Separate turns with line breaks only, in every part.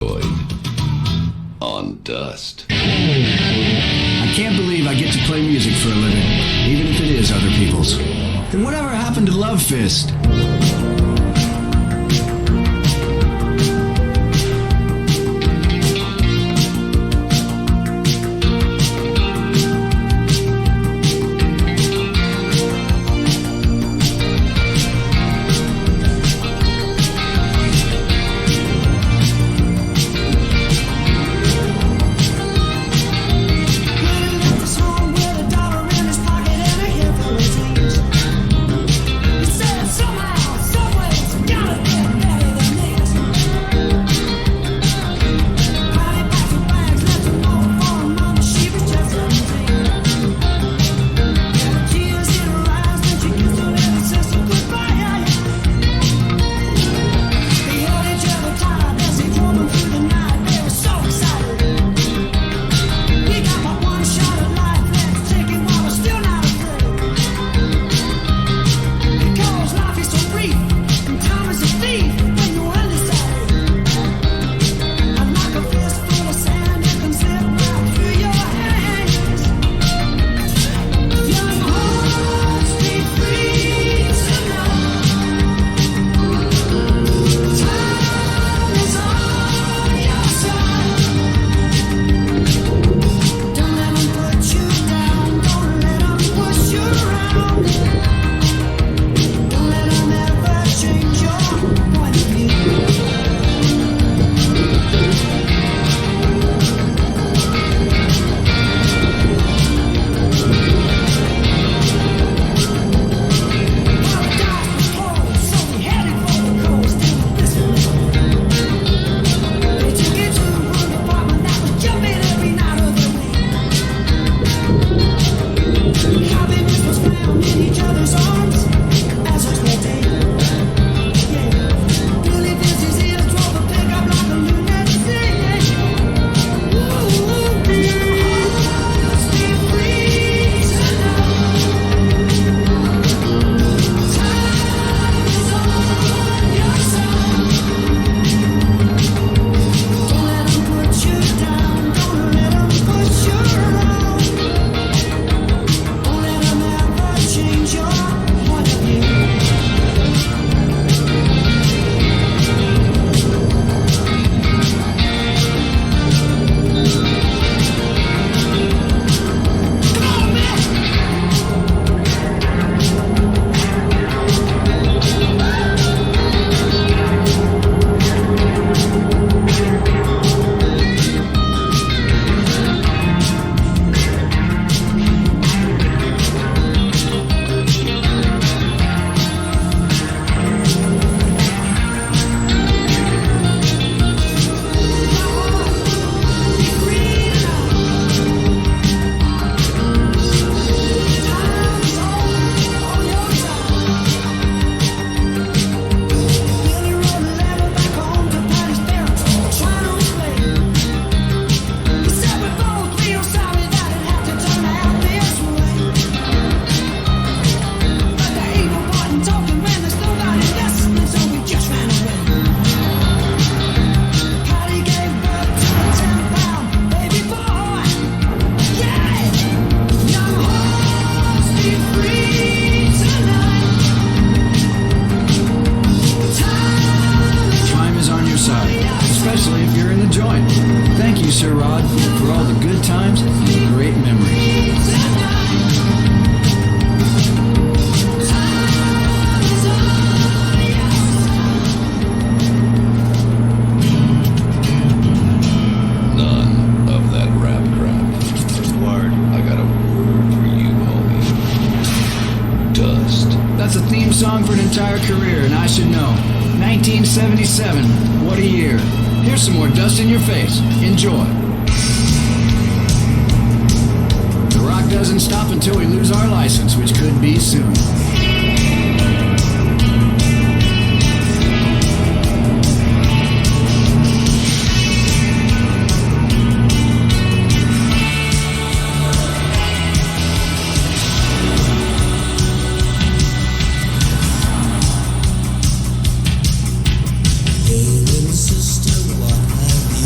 On dust.
I can't believe I get to play music for a living, even if it is other people's. Then whatever happened to Love Fist?
Song for an entire career, and I should know. 1977, what a year. Here's some more dust in your face. Enjoy. The rock doesn't stop until we lose our license, which could be soon.
Sister, what have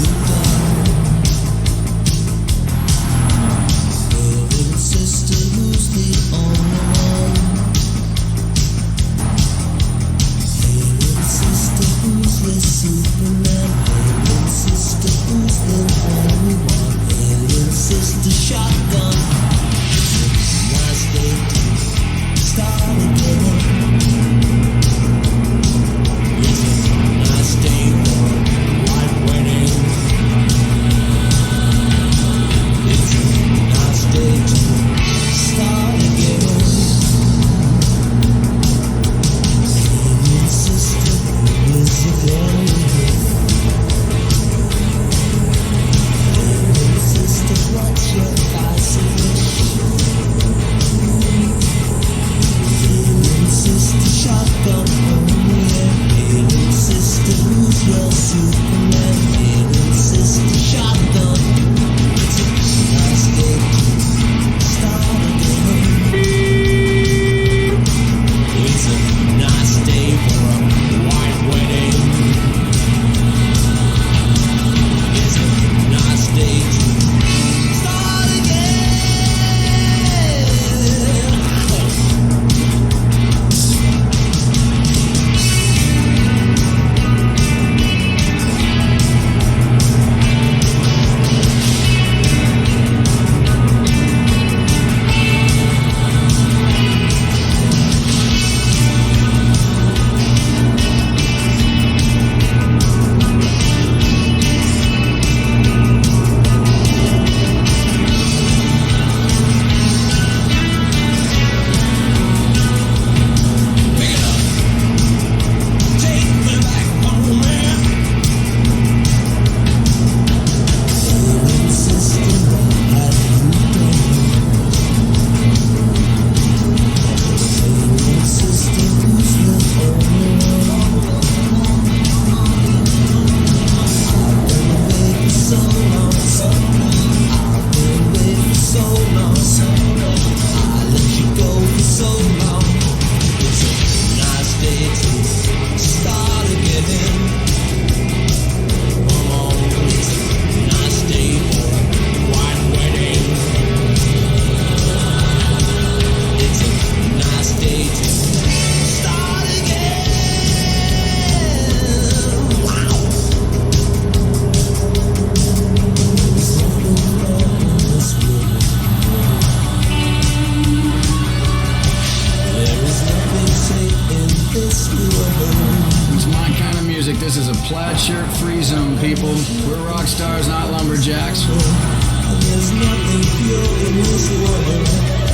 rock stars, not lumberjacks.
There's nothing pure in this world,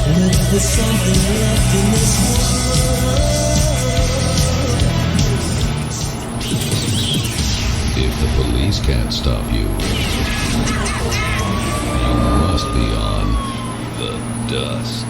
and if there's something left in this world.
If the police can't stop you, you must be on the dust.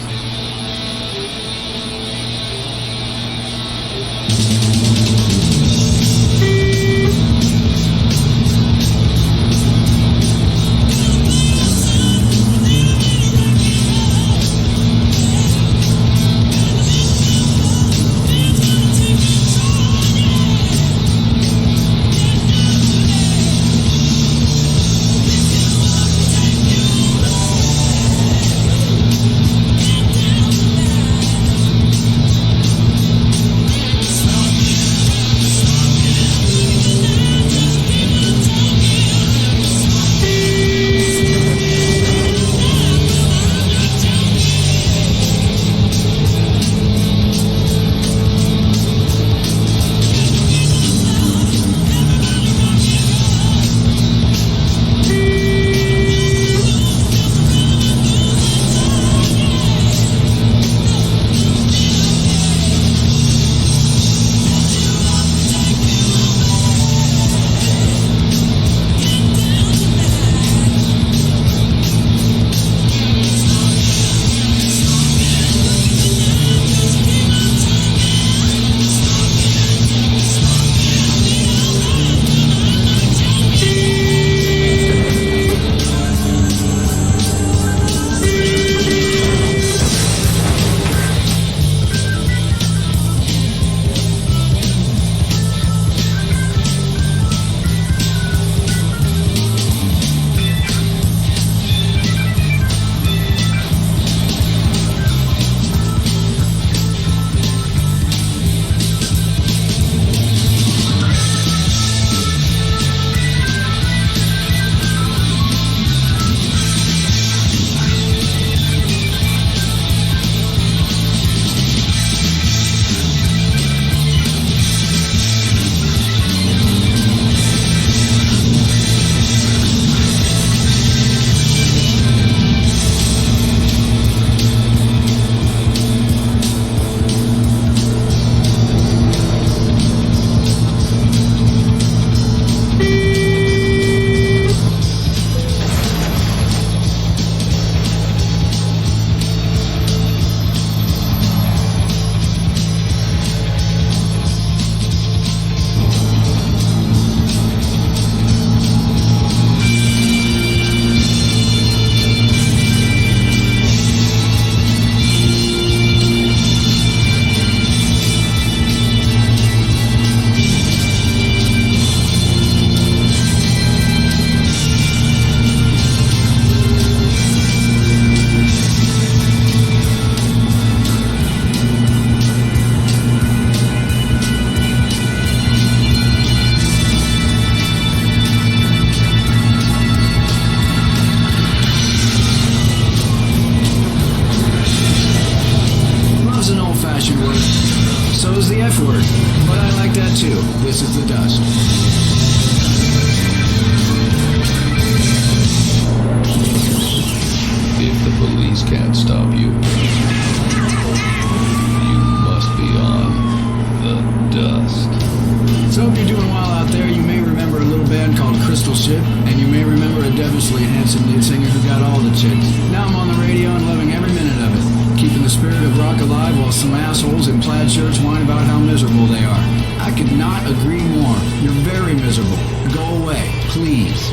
This is the dust.
If the police can't stop you, you must be on the dust.
So if you're doing well out there, you may remember a little band called Crystal Ship, and you may remember a devilishly handsome lead singer who got all the chicks. Now I'm on the radio and loving every minute of it, keeping the spirit of rock alive while some assholes in plaid shirts whine about how miserable they are. I could not agree more. You're very miserable. Go away, please.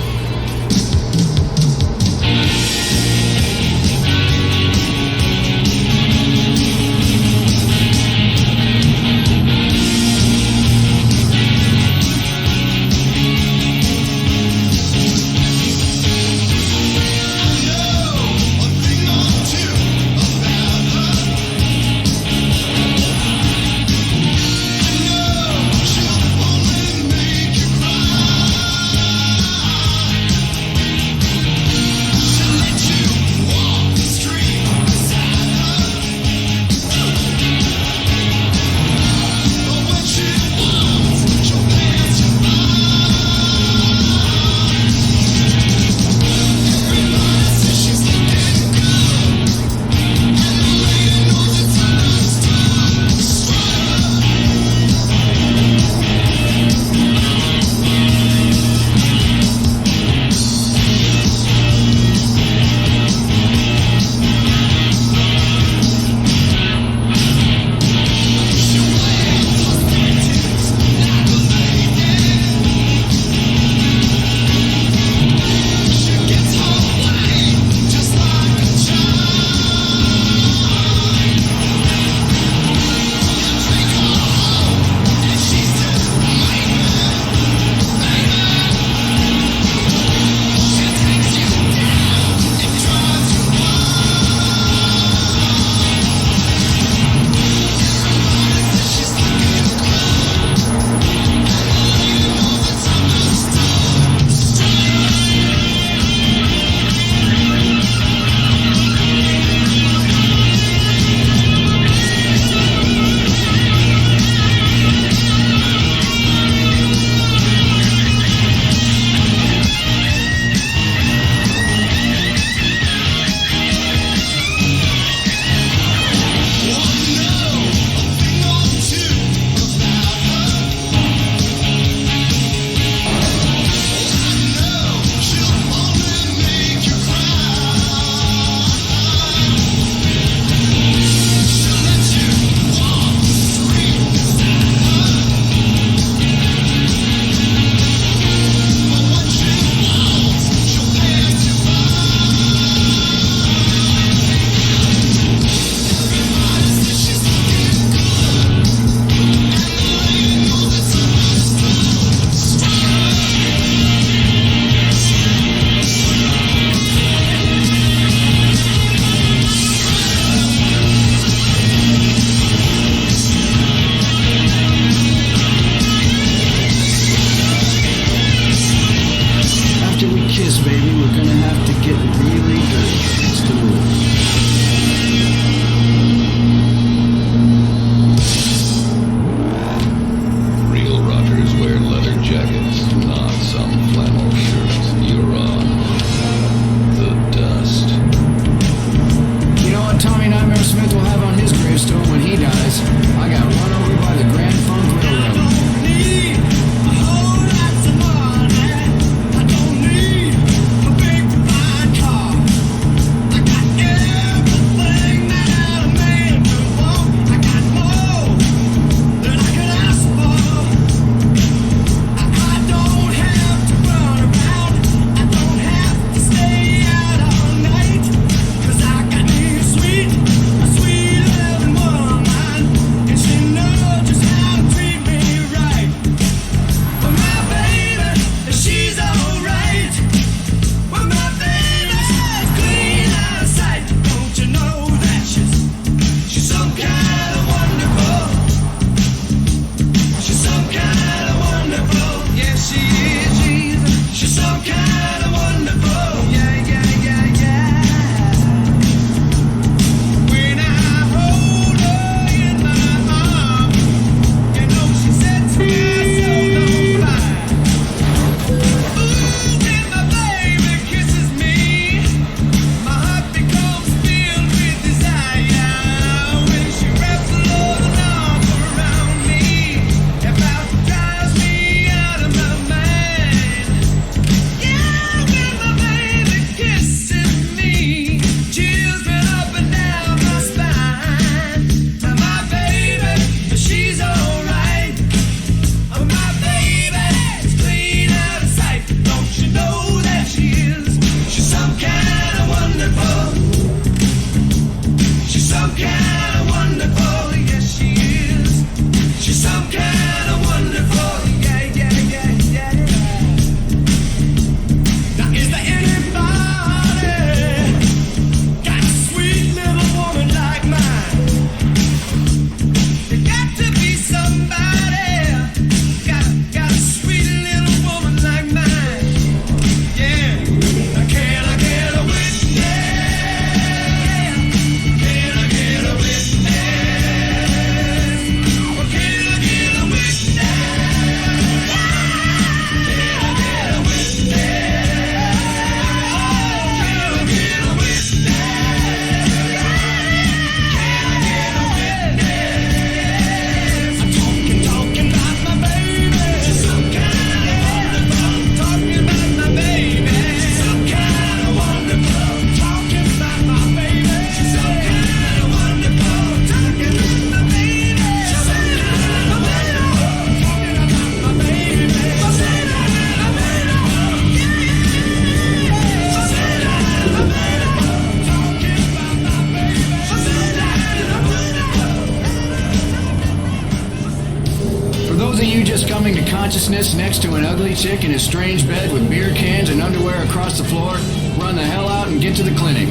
niceness next to an ugly chick in a strange bed with beer cans and underwear across the floor, run the hell out and get to the clinic.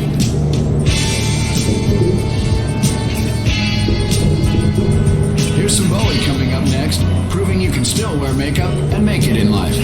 Here's some Bowie coming up next, proving you can still wear makeup and make it in life.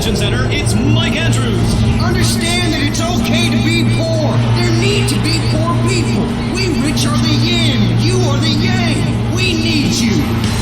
Convention Center, it's Mike Andrews.
Understand that it's okay to be poor. There need to be poor people. We rich are the yin, you are the yang. We need you.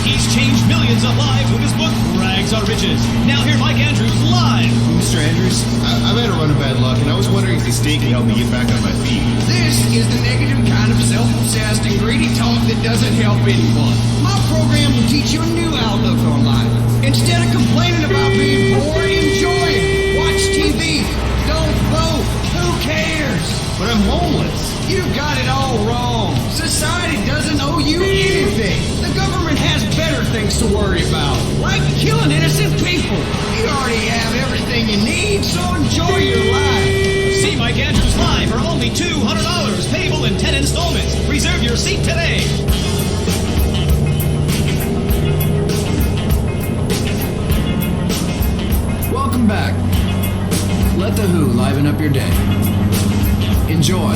He's changed millions of lives with his book, Rags Are Riches. Now hear Mike Andrews live.
Mr. Andrews, I've had a run of bad luck, and I was wondering if the state could help me get back on my feet.
This is the negative kind of self-obsessed and greedy talk that doesn't help anyone. My program will teach you a new outlook on life. Instead of complaining about being poor, enjoy it. Watch TV. Don't vote. Who cares?
But I'm homeless.
You got it all wrong. Society doesn't owe you anything. The government has better things to worry about, like killing innocent people. You already have everything you need, so enjoy your life.
See Mike Andrews live for only $200, payable in 10 installments. Reserve your seat today.
Welcome back. Let the Who liven up your day. Enjoy.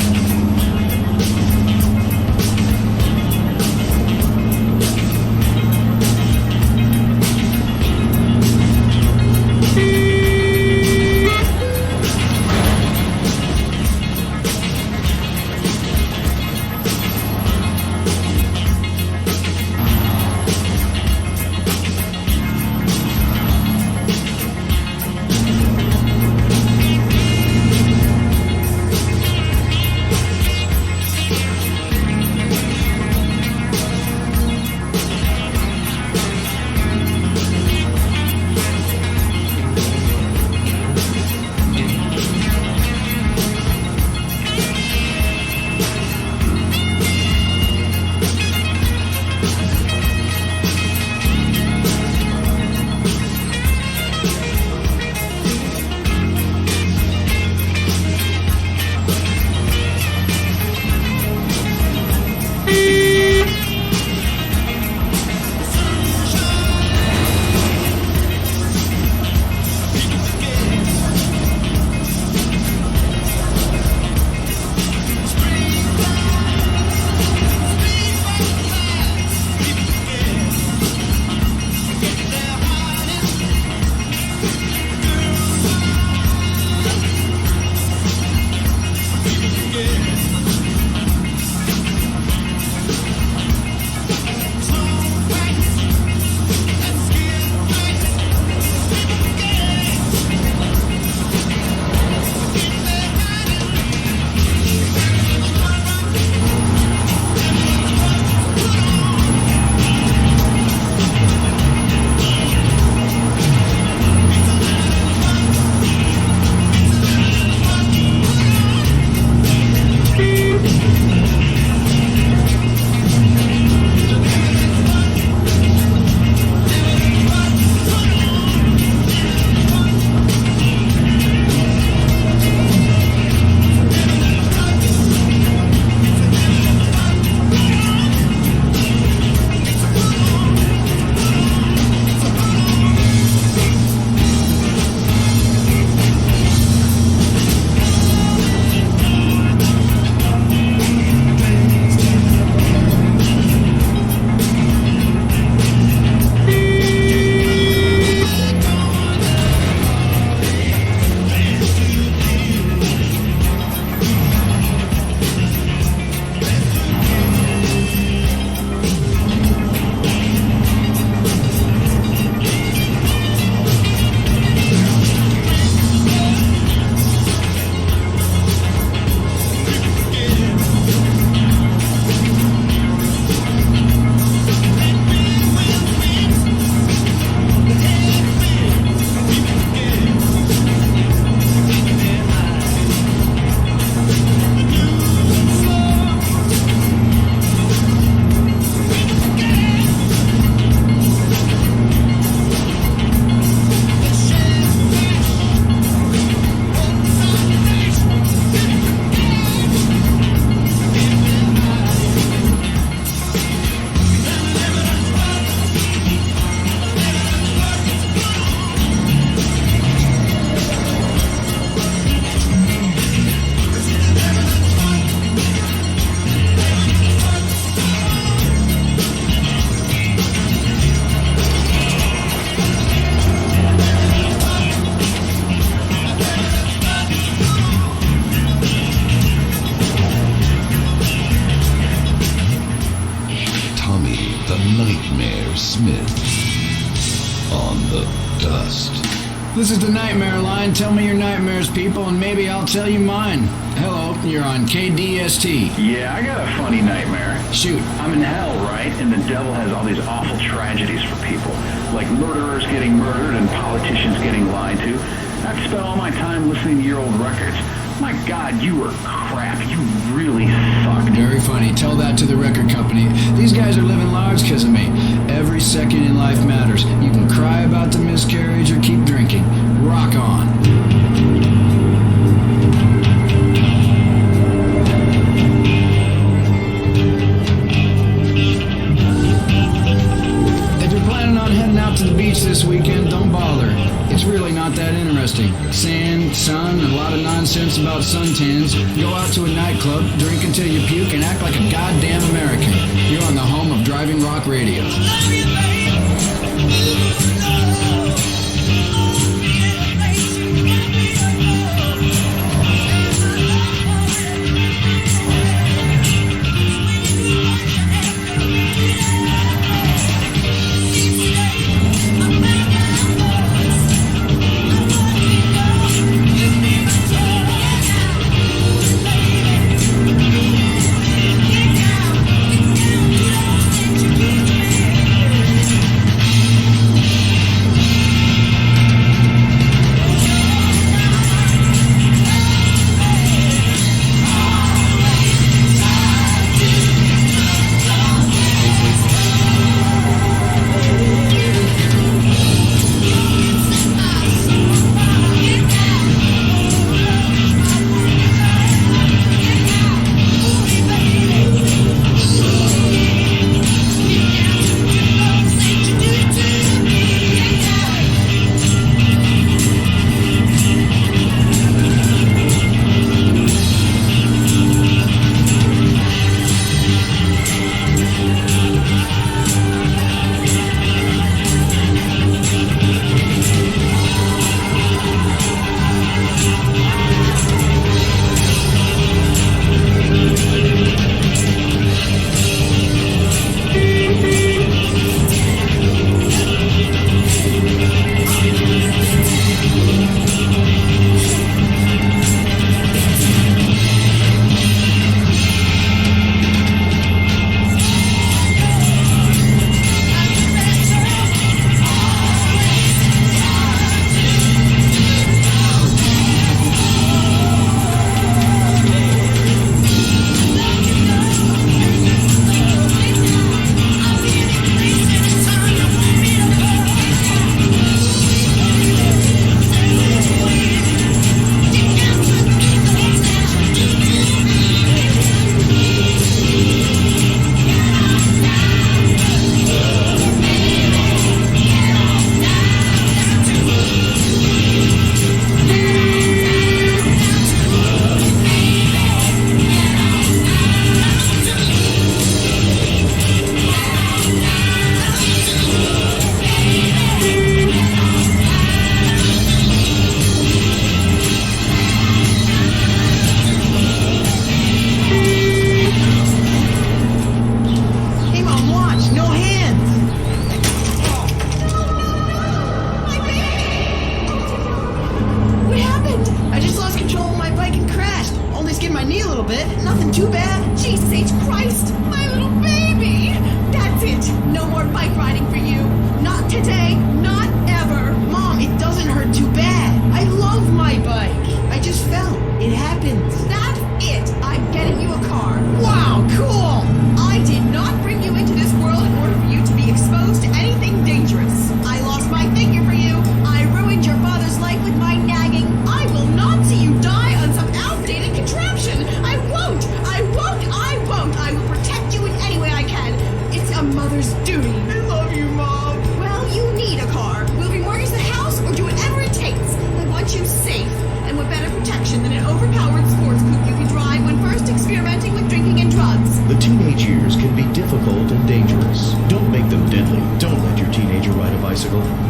the Nightmare Smith on the dust.
This is the Nightmare Line. Tell me your nightmares, people, and maybe I'll tell you mine. Hello, you're on K-DSE.
Yeah, I got a funny nightmare.
Shoot.
I'm in hell, right? And the devil has all these awful tragedies for people. Like murderers getting murdered and politicians getting lied to. I've spent all my time listening to your old records. My God, you were crap. You really sucked.
Very funny. Tell that to the record company. These guys are living large because of me. Every second in life matters. You can cry about the miscarriage or keep drinking. Rock on. If you're planning on heading out to the beach this weekend, don't bother. It's really not that interesting. Sand, sun, and a lot of nonsense about suntans. Go out to a nightclub, drink until you puke, and act like a goddamn American. You're on the home of driving rock radio.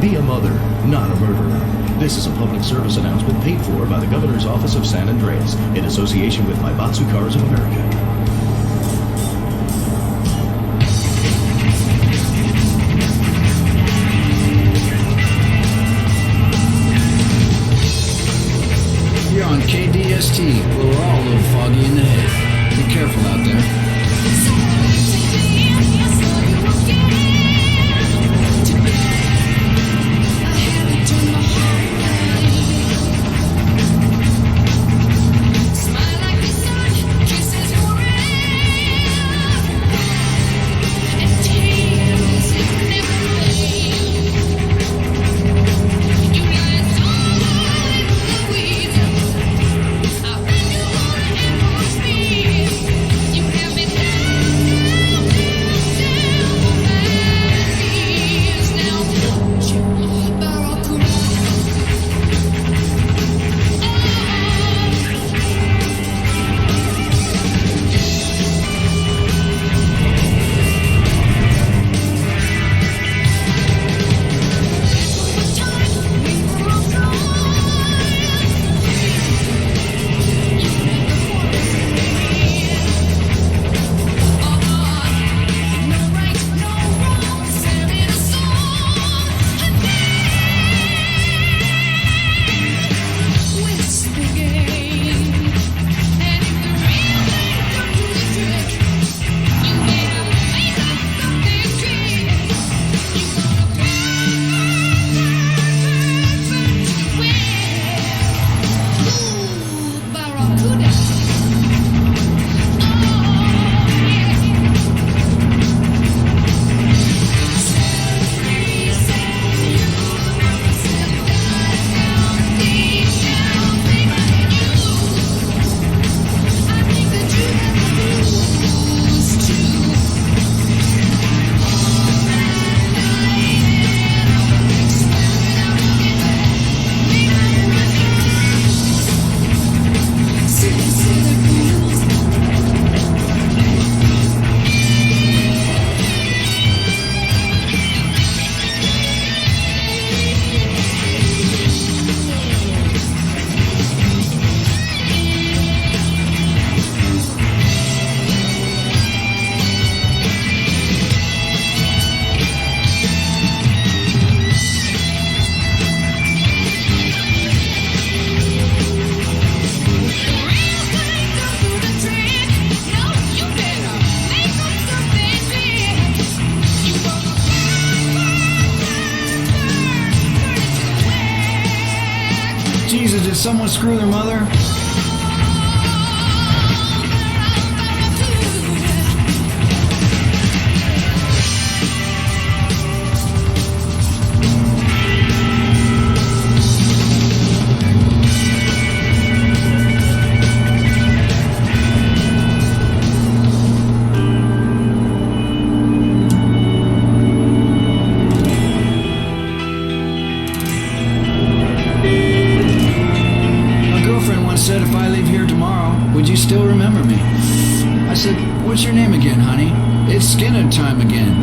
Be a mother, not a murderer. This is a public service announcement paid for by the Governor's Office of Sandreas in association with Maibatsu Cars of America.
Jesus, did someone screw their mother? Said if I leave here tomorrow, would you still remember me? I said, what's your name again, honey? It's Skynyrd time again.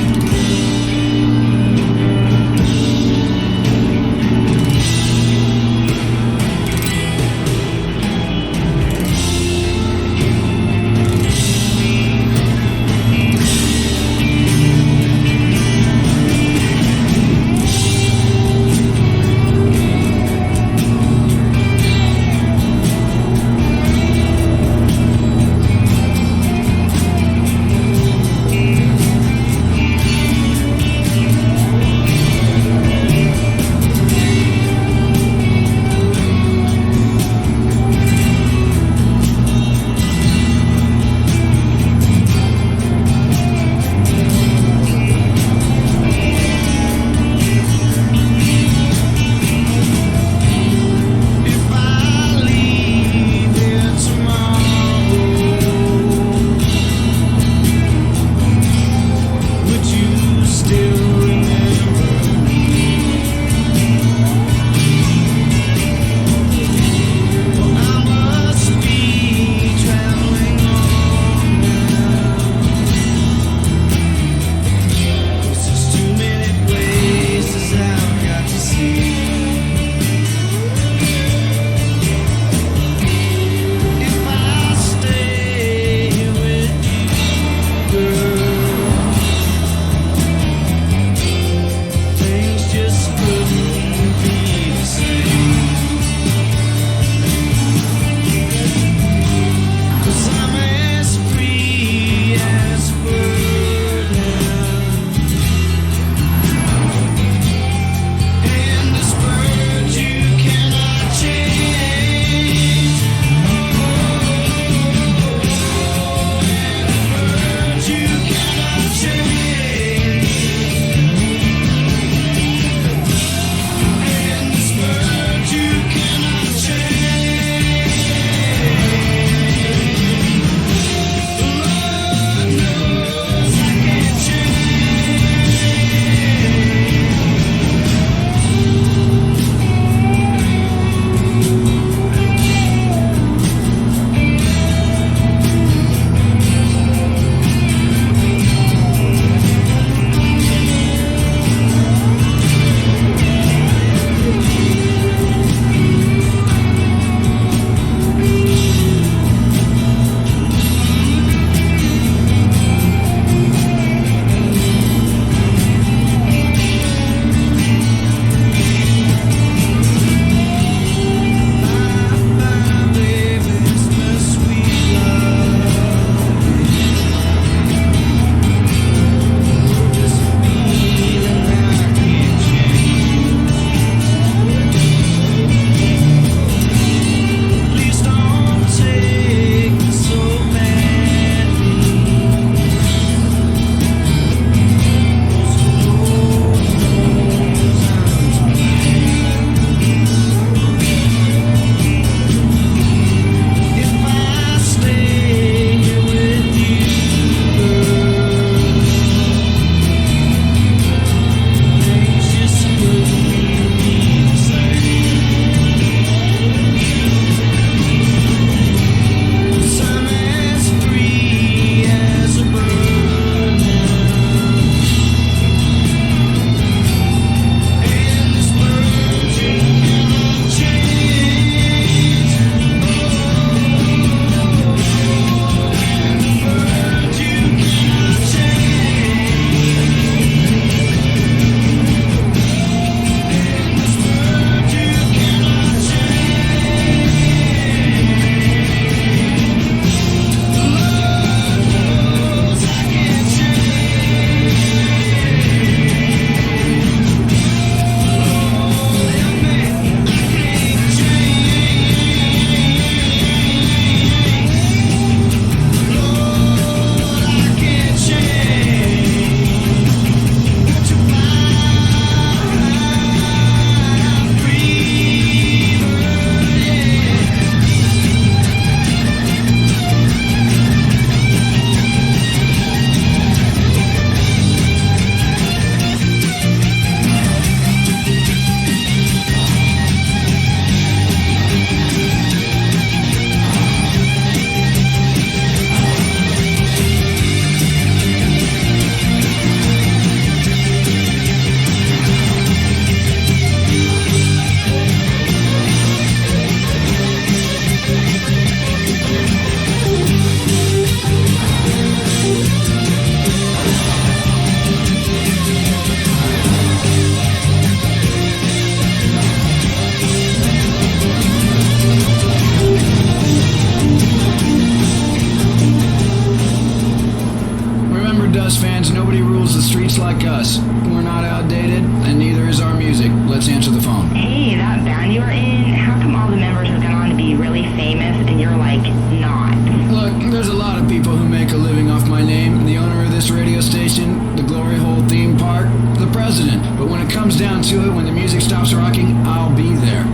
streets like us. We're not outdated, and neither is our music. Let's answer the phone.
Hey, that band you were in, how come all the members have gone on to be really famous and you're like, not?
Look, there's a lot of people who make a living off my name. The owner of this radio station, the Glory Hole theme park, the president. But when it comes down to it, when the music stops rocking, I'll be there.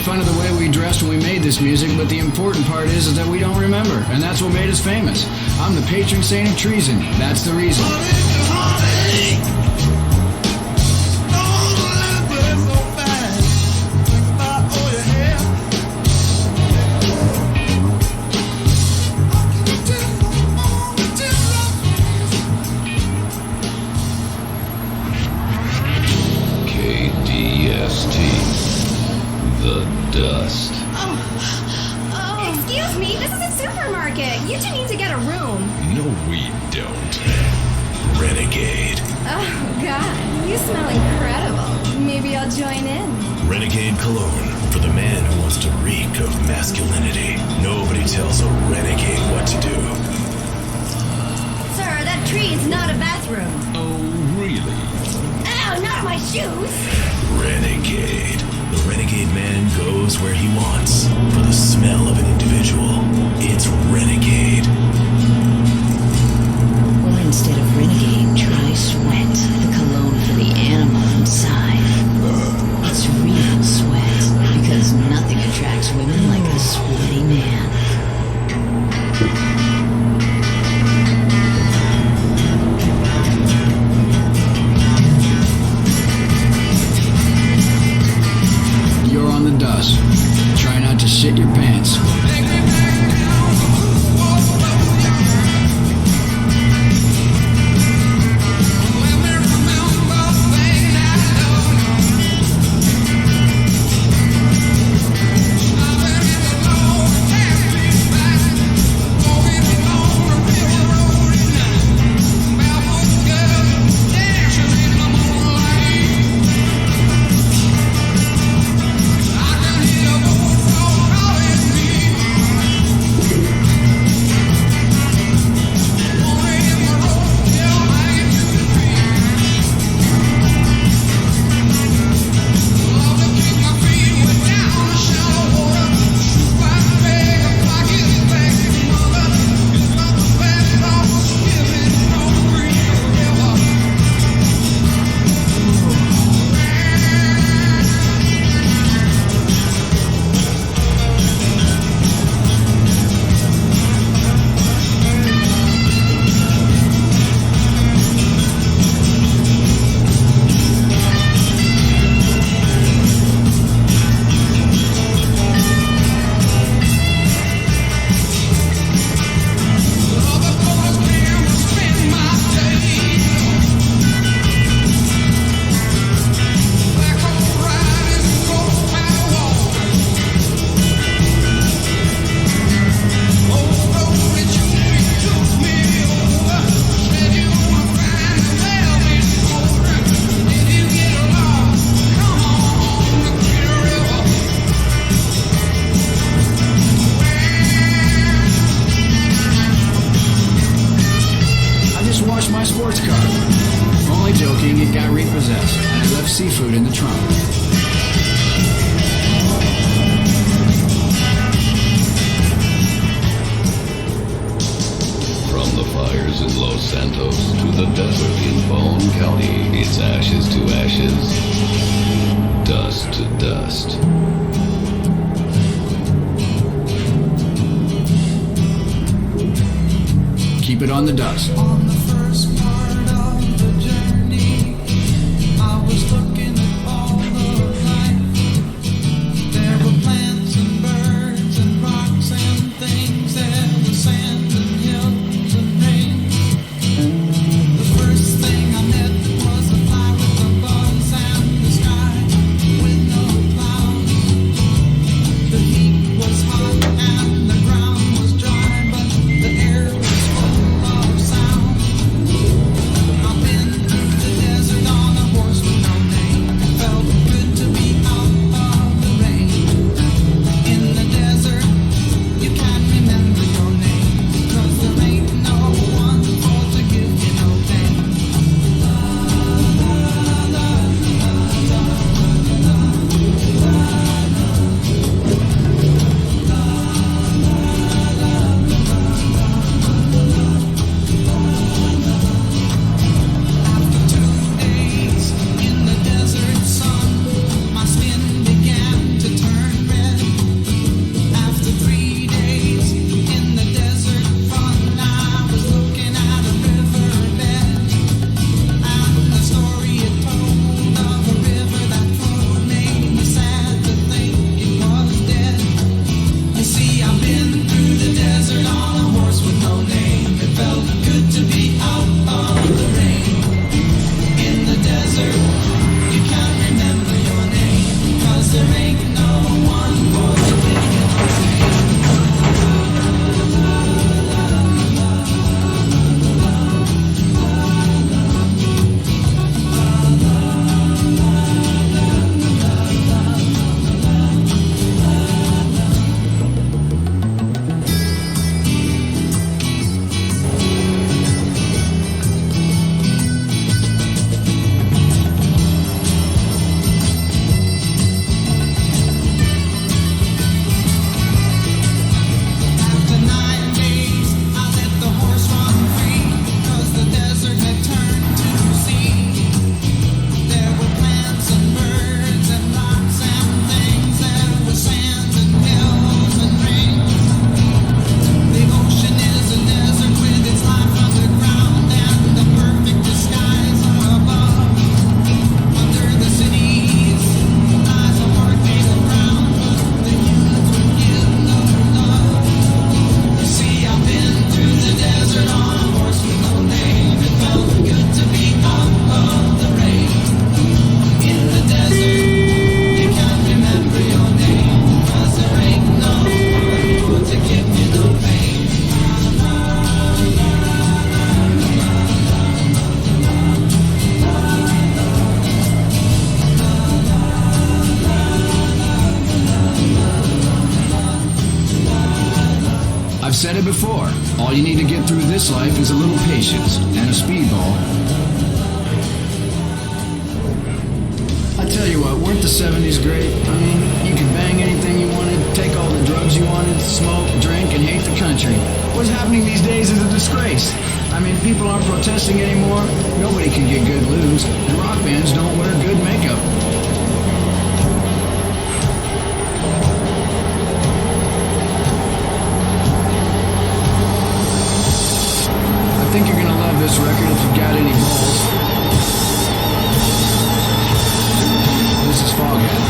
fun of the way we dressed when we made this music, but the important part is that we don't remember, and that's what made us famous. I'm the patron saint of treason. That's the reason.
Dust.
Oh, excuse me, this is a supermarket. You two need to get a room.
No, we don't. Renegade.
Oh, God, you smell incredible. Maybe I'll join in.
Renegade cologne for the man who wants to reek of masculinity. Nobody tells a renegade what to do.
Sir, that tree is not a bathroom.
Oh, really?
Ow, not my shoes.
Renegade. The renegade man goes where he wants for the smell of an individual. It's renegade.
Or instead of renegade, try sweat, the cologne for the animal inside. It's real sweat, because nothing attracts women like a sweaty man.
shit your pants. Seafood in the trunk.
From the fires in Los Santos to the desert in Bone County, it's ashes to ashes, dust to dust.
Keep it on the dust.
On the first part of the journey, I was looking at all the life. There were plants and birds and rocks and things. There was sand and hills and rain. The first thing I met was a fly with the bugs and the sky with no clouds. The heat was hot and the ground was dry, but the air was full of sound.
said it before. All you need to get through this life is a little patience and a speedball. I tell you what, weren't the 70s great? I mean, you could bang anything you wanted, take all the drugs you wanted, smoke, drink, and hate the country. What's happening these days is a disgrace. I mean, people aren't protesting anymore, nobody can get good lubes, and rock bands don't wear good makeup. I think you're gonna love this record if you've got any balls. This is Foghat.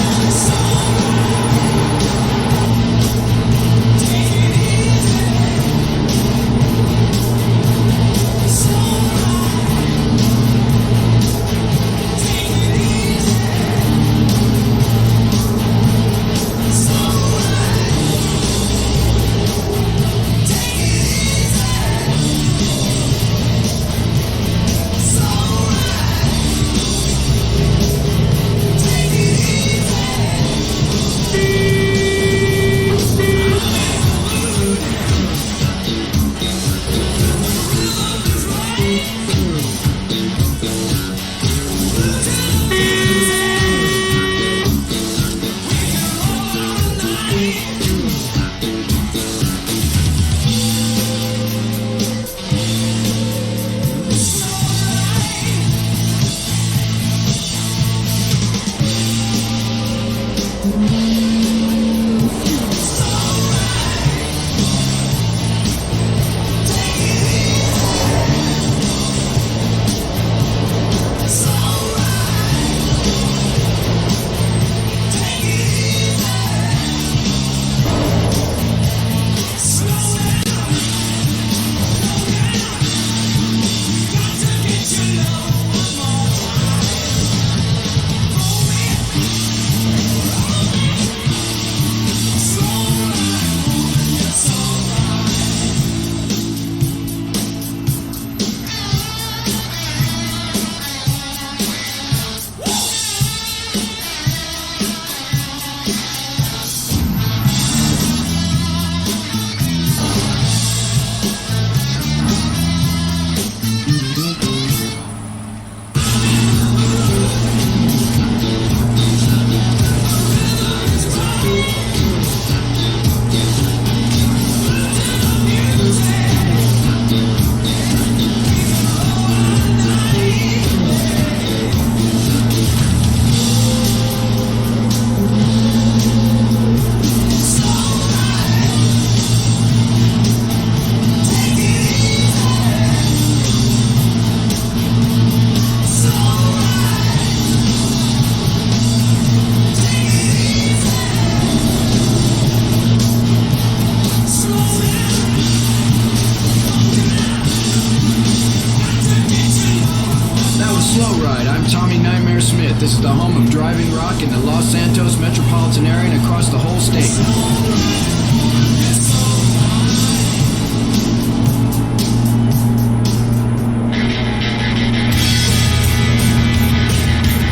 This is the home of driving rock in the Los Santos metropolitan area and across the whole state.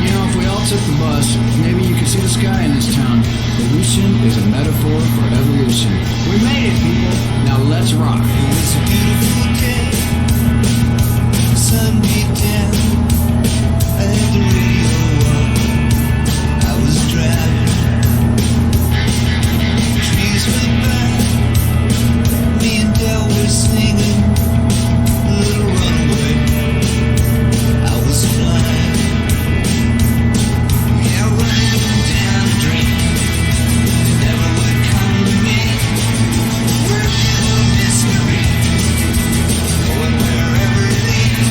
You know, if we all took the bus, maybe you could see the sky in this town. Pollution is a metaphor for evolution. We made it, people. Now let's rock.
It's a beautiful day. The sun beat down. I had the radio on. I was driving. Trees went by. Me and Del were singing a little runaway. I was flying. Yeah, running down a dream. It never would come to me. Working on mystery. Going wherever it leads.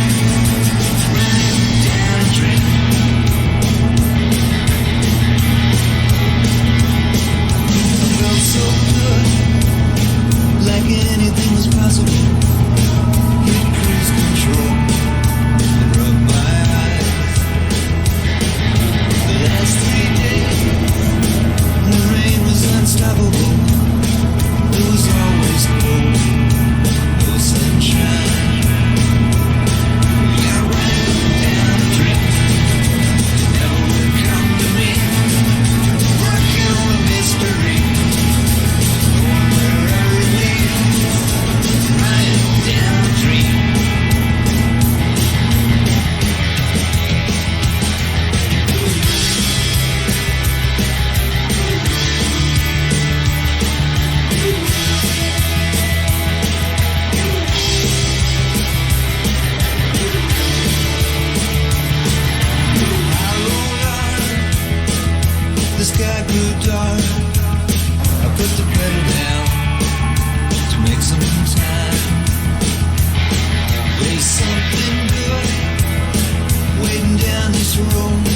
this road,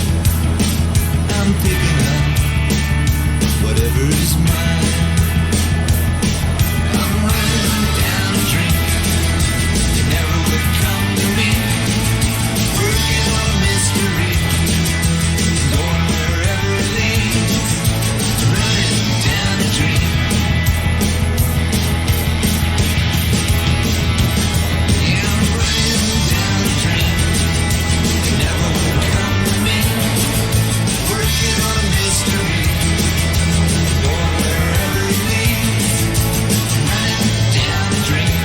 I'm picking up whatever is mine. I'm running down a dream that never would come to me, working on a mystery, going wherever it leads. Running down a dream. Yeah, I'm running down a dream that never would come to me, working on a mystery, going wherever it leads. Running down a dream.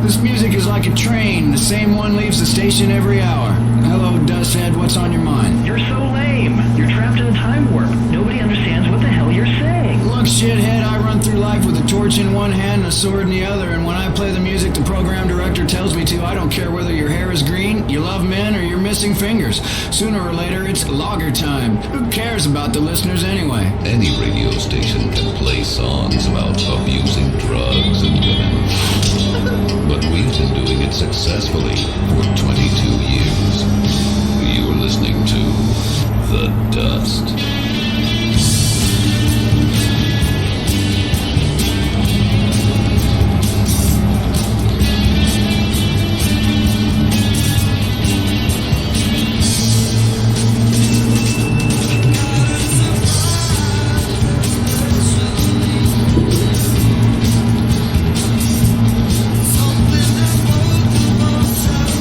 This music is like a train. The same one leaves the station every hour. Hello, Dusthead, what's on your mind?
You're so lame. You're trapped in a time warp. Nobody understands what the hell you're saying.
Look, shithead, I run through life with a torch in one hand and a sword in the other, and when I play the music the program director tells me to, I don't care whether your hair is green, you love men, or you're missing fingers. Sooner or later, it's logger time. Who cares about the listeners anyway?
Any radio station can play songs about abusing drugs and women. But we've been doing it successfully for 22 years. You're listening to The Dust.
Something that both of us have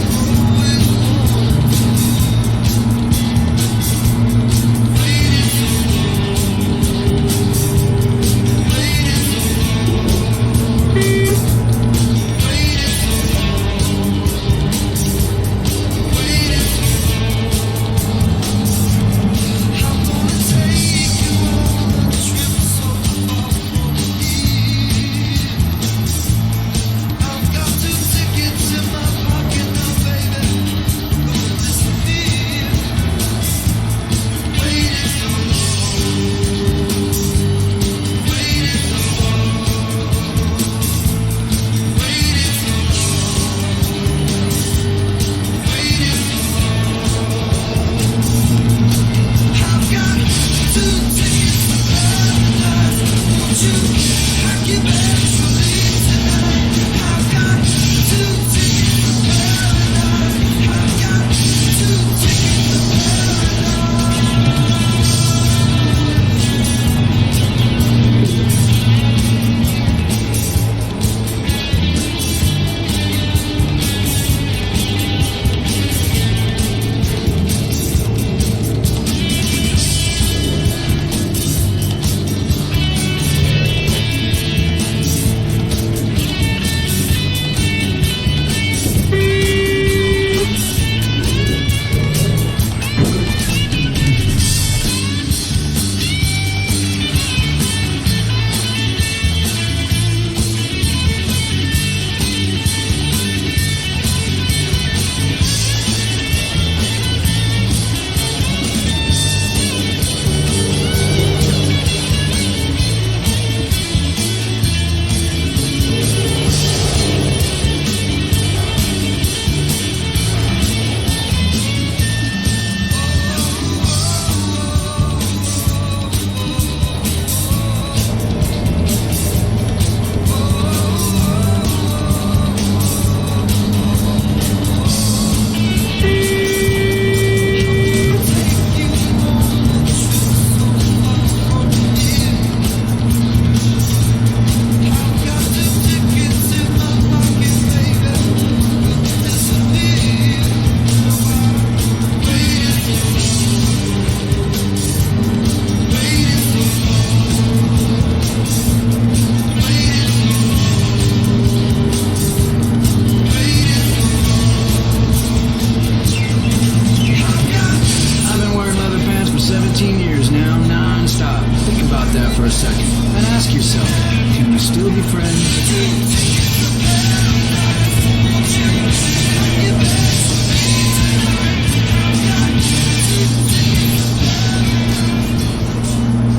yourself. Can we still be friends?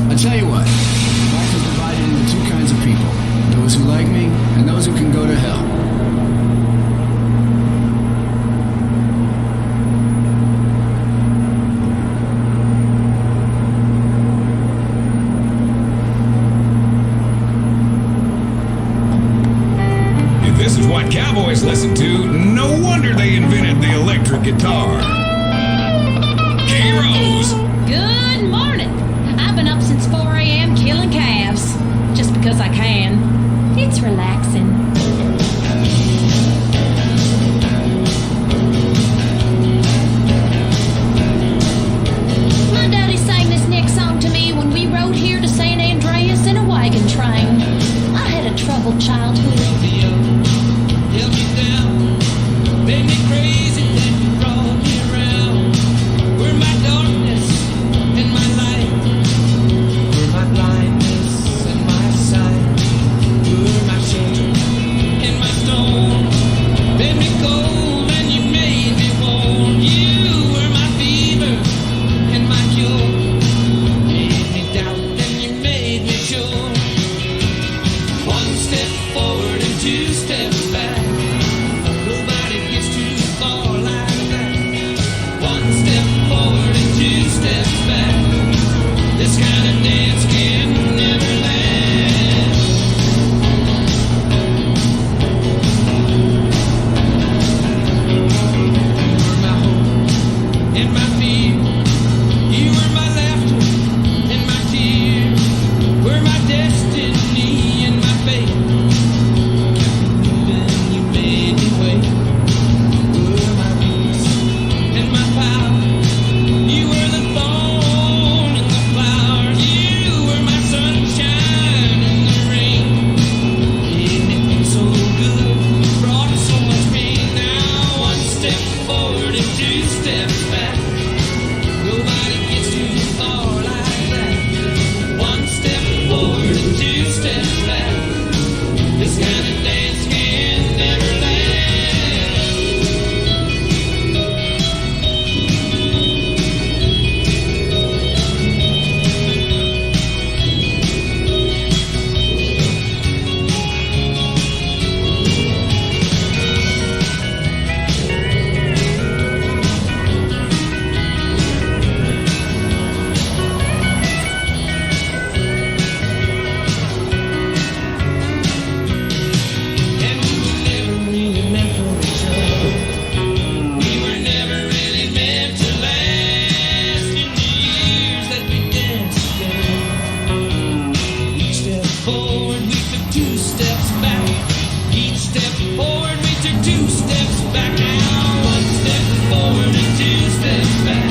I tell you what, life is divided into two kinds of people. Those who like me, and those who can go to hell.
If this is what cowboys listen to, no wonder they invented the electric guitar. Heroes!
Good morning. I've been up since 4 a.m. killing calves. Just because I can. It's relaxing. My daddy sang this next song to me when we rode here to Sandreas in a wagon train. I had a troubled childhood.
Held me down, made me crazy, then you brought me around. Where my darkness and my light, where my blindness and my sight, where my shelter and my storm. Made me cold and you made me warm. You were my fever and my cure. Made me doubt and you made me sure. One step forward and two steps back. Nobody gets too far like that. One step forward and two steps back. This kind of dance can never last. You were my hope and my fear. You were my laughter and my tears. Were my destiny and my fate. Even you made me wait. Were my peace and my power. You were the thorn and the flower. You were my sunshine and the rain. Made me feel so good, brought so much pain. Now one step forward and two steps back. Nobody gets too far like that. One step forward and two steps back. This kind of dance can never last. And we were never really meant for each other. We were never really meant to last. In the years that we danced together, each step forward we took two steps back. Each step forward we took two steps back. Now one step forward and two steps back.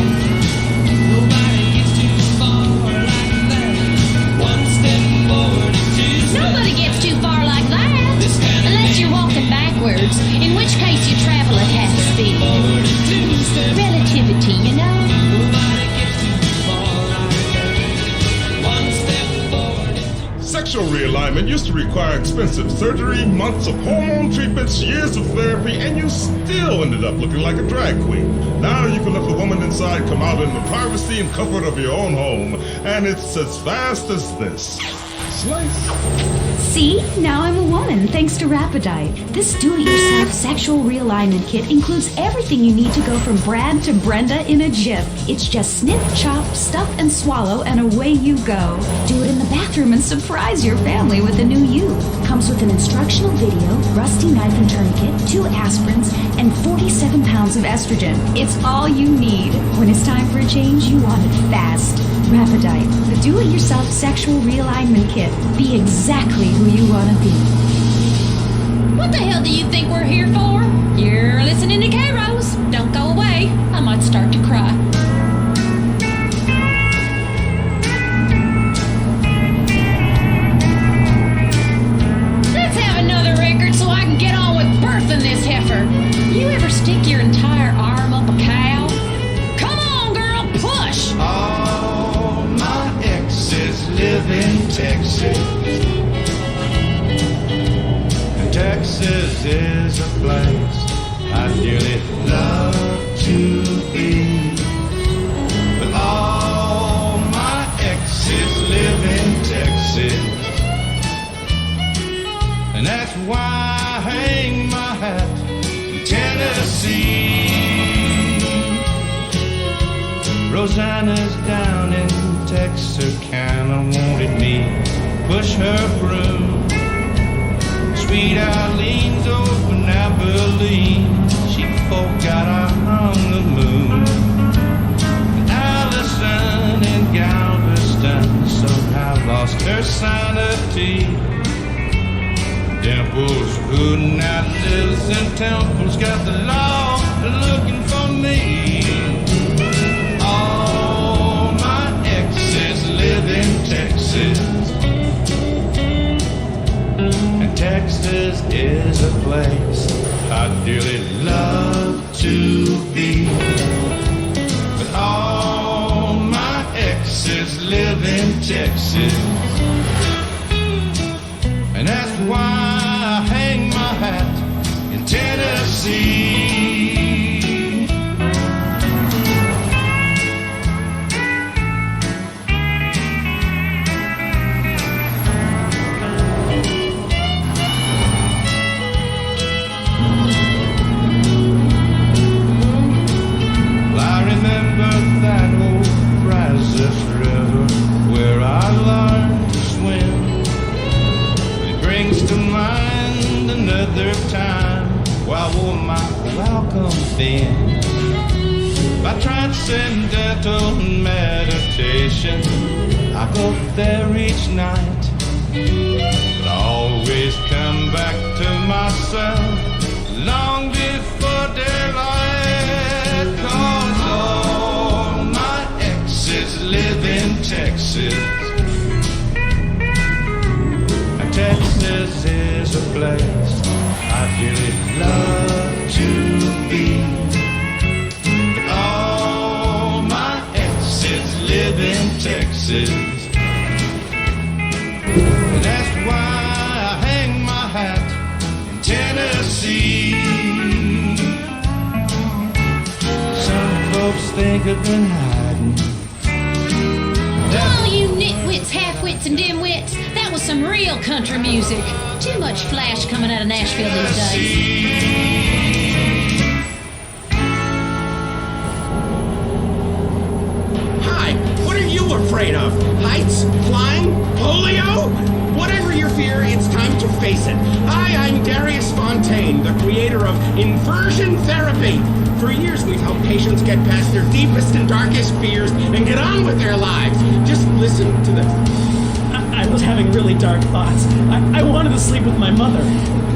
Nobody gets too far like that. One step forward and two steps.
Nobody gets too far like that.
This kind of
Unless you're walking backwards, in which case you travel at half speed.
forward and two steps.
Relativity, you know?
Nobody gets too far like that. One step forward and two.
Sexual realignment used to require expensive surgery, months of hormone treatments, years of therapy, and you still ended up looking like a drag queen. Now you can let the woman inside come out in the privacy and comfort of your own home, and it's as fast as this. Slice.
See? Now I'm a woman, thanks to Rapidite. This do-it-yourself sexual realignment kit includes everything you need to go from Brad to Brenda in a jiff. It's just snip, chop, stuff, and swallow, and away you go. Do it in the bathroom and surprise your family with a new you. Comes with an instructional video, rusty knife and tourniquet, 2 aspirins, and 47 pounds of estrogen. It's all you need. When it's time for a change, you want it fast. Rapidite, the do-it-yourself sexual realignment kit. Be exactly who you want to be.
What the hell do you think we're here for? You're listening to K-Rose. Don't go away. I might start to cry. Let's have another record so I can get on with birthing this heifer. You ever stick your entire arm up a cow? Come on, girl, push!
All my exes live in Texas.
Tennessee. Rosanna's down in Texarkana, wanted me to push her broom. Sweet Eileen's over in Abilene, she forgot I hung the moon. Allison in Galveston somehow lost her sanity. Dimples, who now lives in Temple's got the law looking for me. All my exes live in Texas, and Texas is a place I'd dearly love to be. But all my exes live in Texas, and that's why I hang my hat in Tennessee. Well, I remember that old Brazos River where I learned to swim. Brings to mind another time where I wore my welcome thin. By transcendental meditation, I go there each night, but I always come back to myself long before daylight. 'Cause all my exes live in Texas, Texas is a place I really love to be. But all my exes live in Texas, and that's why I hang my hat in Tennessee. Some folks think I've been hiding.
All you nitwits, half-wits, and dimwits, that was some real country music. Too much flash coming out of Nashville these days.
Hi, what are you afraid of? Heights? Flying? Polio? Whatever your fear, it's time to face it. Hi, I'm Darius Fontaine, the creator of inversion therapy. For years, we've helped patients get past their deepest and darkest fears and get on with their lives. Just listen to this.
I was having really dark thoughts. I wanted to sleep with my mother.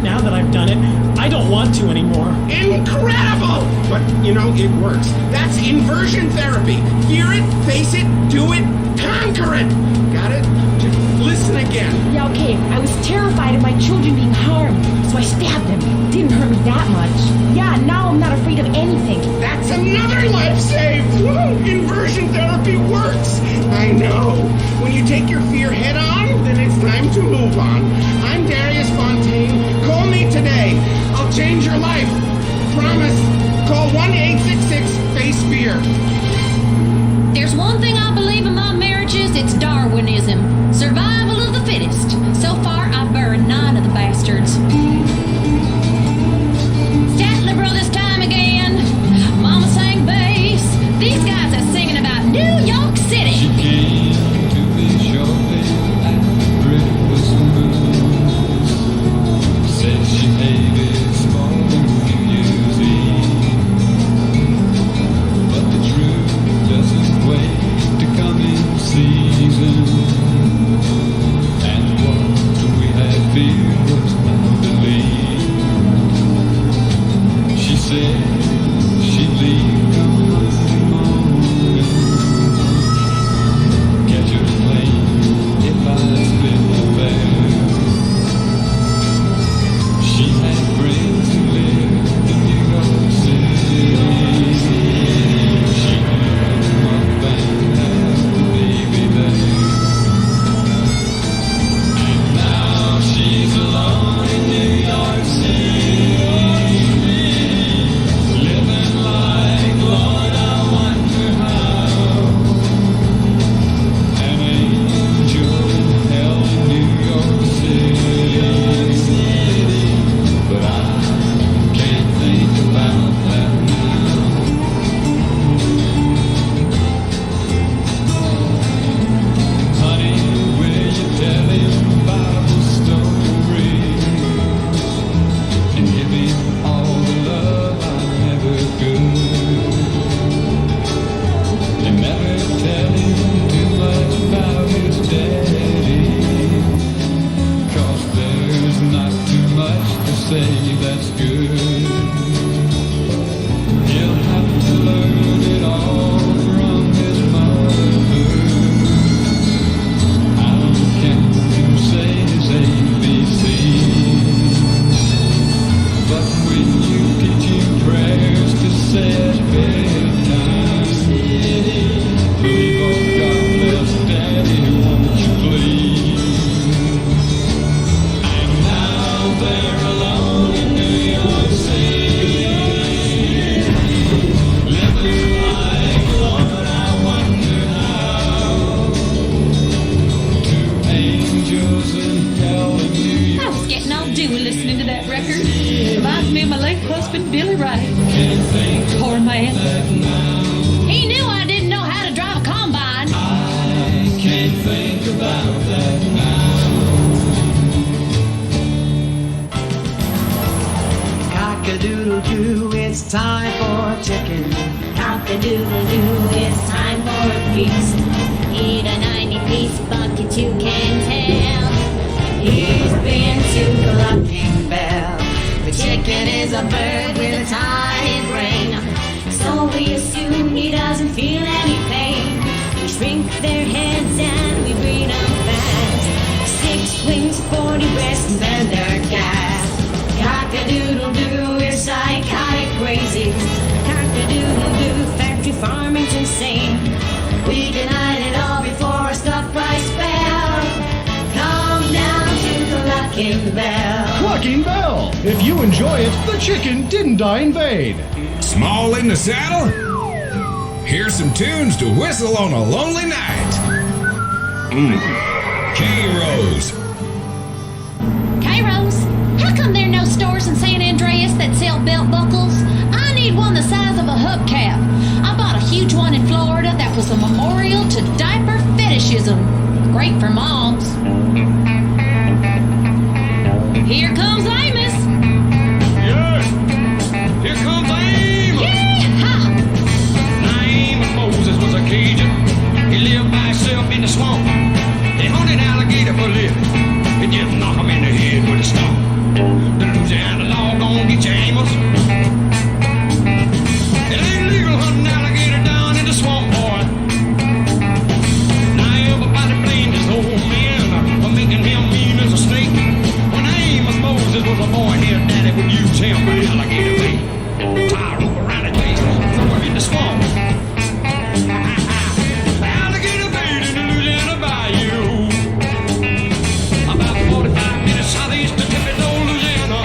Now that I've done it, I don't want to anymore.
Incredible! But, you know, it works. That's inversion therapy. Fear it, face it, do it, conquer it. Got it? Just listen again.
Yeah, okay. I was terrified of my children being harmed, so I stabbed them. Didn't hurt me that much. Yeah, now I'm not afraid of anything.
That's another life saved! Woo! Inversion therapy works! I know. When you take your fear head on, then it's time to move on. I'm Darius Fontaine. Call me today. I'll change your life. Promise. Call 1-866-FACE-FEAR.
There's one thing I believe in my marriages, it's Darwinism. Survival of the fittest. So far, I've buried 9 of the bastards. Statler Brothers time again. Mama sang bass. These guys are singing about New York City.
She came to me shortly after it was moved. Said she hated small music, but the truth doesn't wait to come in season. And what we had feared was now believed. She said she'd leave come Monday morning, catch a plane if I split there. She had friends who lived in New York City. She knew my family had a baby there. And now she's alone in New York City.
husband, Billy Ray. Poor man. He knew I didn't know how to drive a combine.
I can't think about that now. Cock-a-doodle-doo, it's time for chicken.
Cock-a-doodle-doo, it's time for a feast. Eat a 90-piece bucket, you can tell. He's been to the Clucking Bell. The chicken is a bird with a tiny brain. So we assume he doesn't feel any pain. We shrink their heads and we breed them fast. 6 wings, 40 breasts, and they're gas. Cock-a-doodle-doo, we're psychotic crazy. Cock-a-doodle-doo, factory farming's insane. We denied it all before our stock price fell. Come down to the Clucking Bell.
Clucking Bell! If you enjoy it, the chicken didn't die in vain.
Small in the saddle? Here's some tunes to whistle on a lonely night. K-Rose.
K-Rose, how come there are no stores in San Andreas that sell belt buckles? I need one the size of a hubcap. I bought a huge one in Florida that was a memorial to diaper fetishism. Great for moms. Here comes Amos.
Yes, here comes Amos.
Yee-haw!
Now Amos Moses was a Cajun. He lived by himself in the swamp. They hunted alligator for a living. They just knock him in the head with a stump. The Louisiana law gon' get you, Amos. It ain't legal hunting alligator down in the swamp, boy. Now everybody blamed his old man for making him mean as a snake. When Amos Moses was a boy, his daddy would use him for alligator bait. Tie a rope around his waist, throw him in the swamp. Alligator bait in the Louisiana bayou. About 45 minutes southeast of Tippecanoe, Louisiana,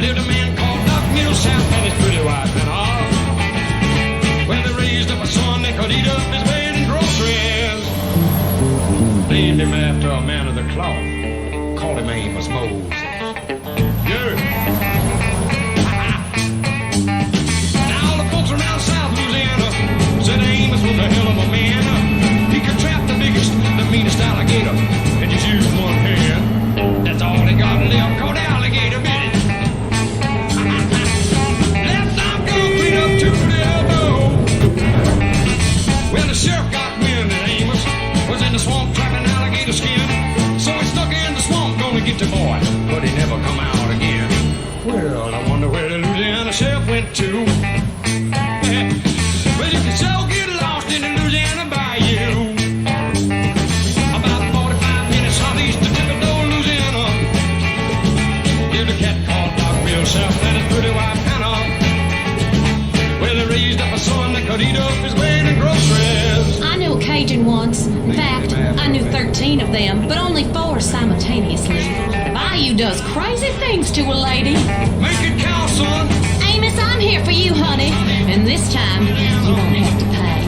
lived a man called Doc Millsap and his pretty wife and all. When they raised up a son, they could eat up his bed and groceries. Named him after a man of the cloth. Called him Amos Moses. Yeah. Now all the folks around South Louisiana said Amos was a hell of a man. He could trap the biggest, the meanest alligator and just use one hand. That's all he got left, called alligator bit it. Left arm gun clean up to the elbow. Well, the sheriff got wind that Amos was in the swamp trapping alligator skin. So he stuck in the swamp, gonna get the boy, but he never come out again. Well, I wonder where the Louisiana sheriff went to. Well, you can so get lost in the Louisiana bayou. About 45 minutes southeast of Tippecanoe, Louisiana, lived a cat called Doc Millsap and his pretty wife Hannah. Well, they raised up a son that could eat up his weight in groceries.
I knew a Cajun once. In fact, I knew 13 of them, but only 4 simultaneously. The bayou does crazy things to a lady.
Make it count, son.
Amos, I'm here for you, honey. And this time, you won't have to pay.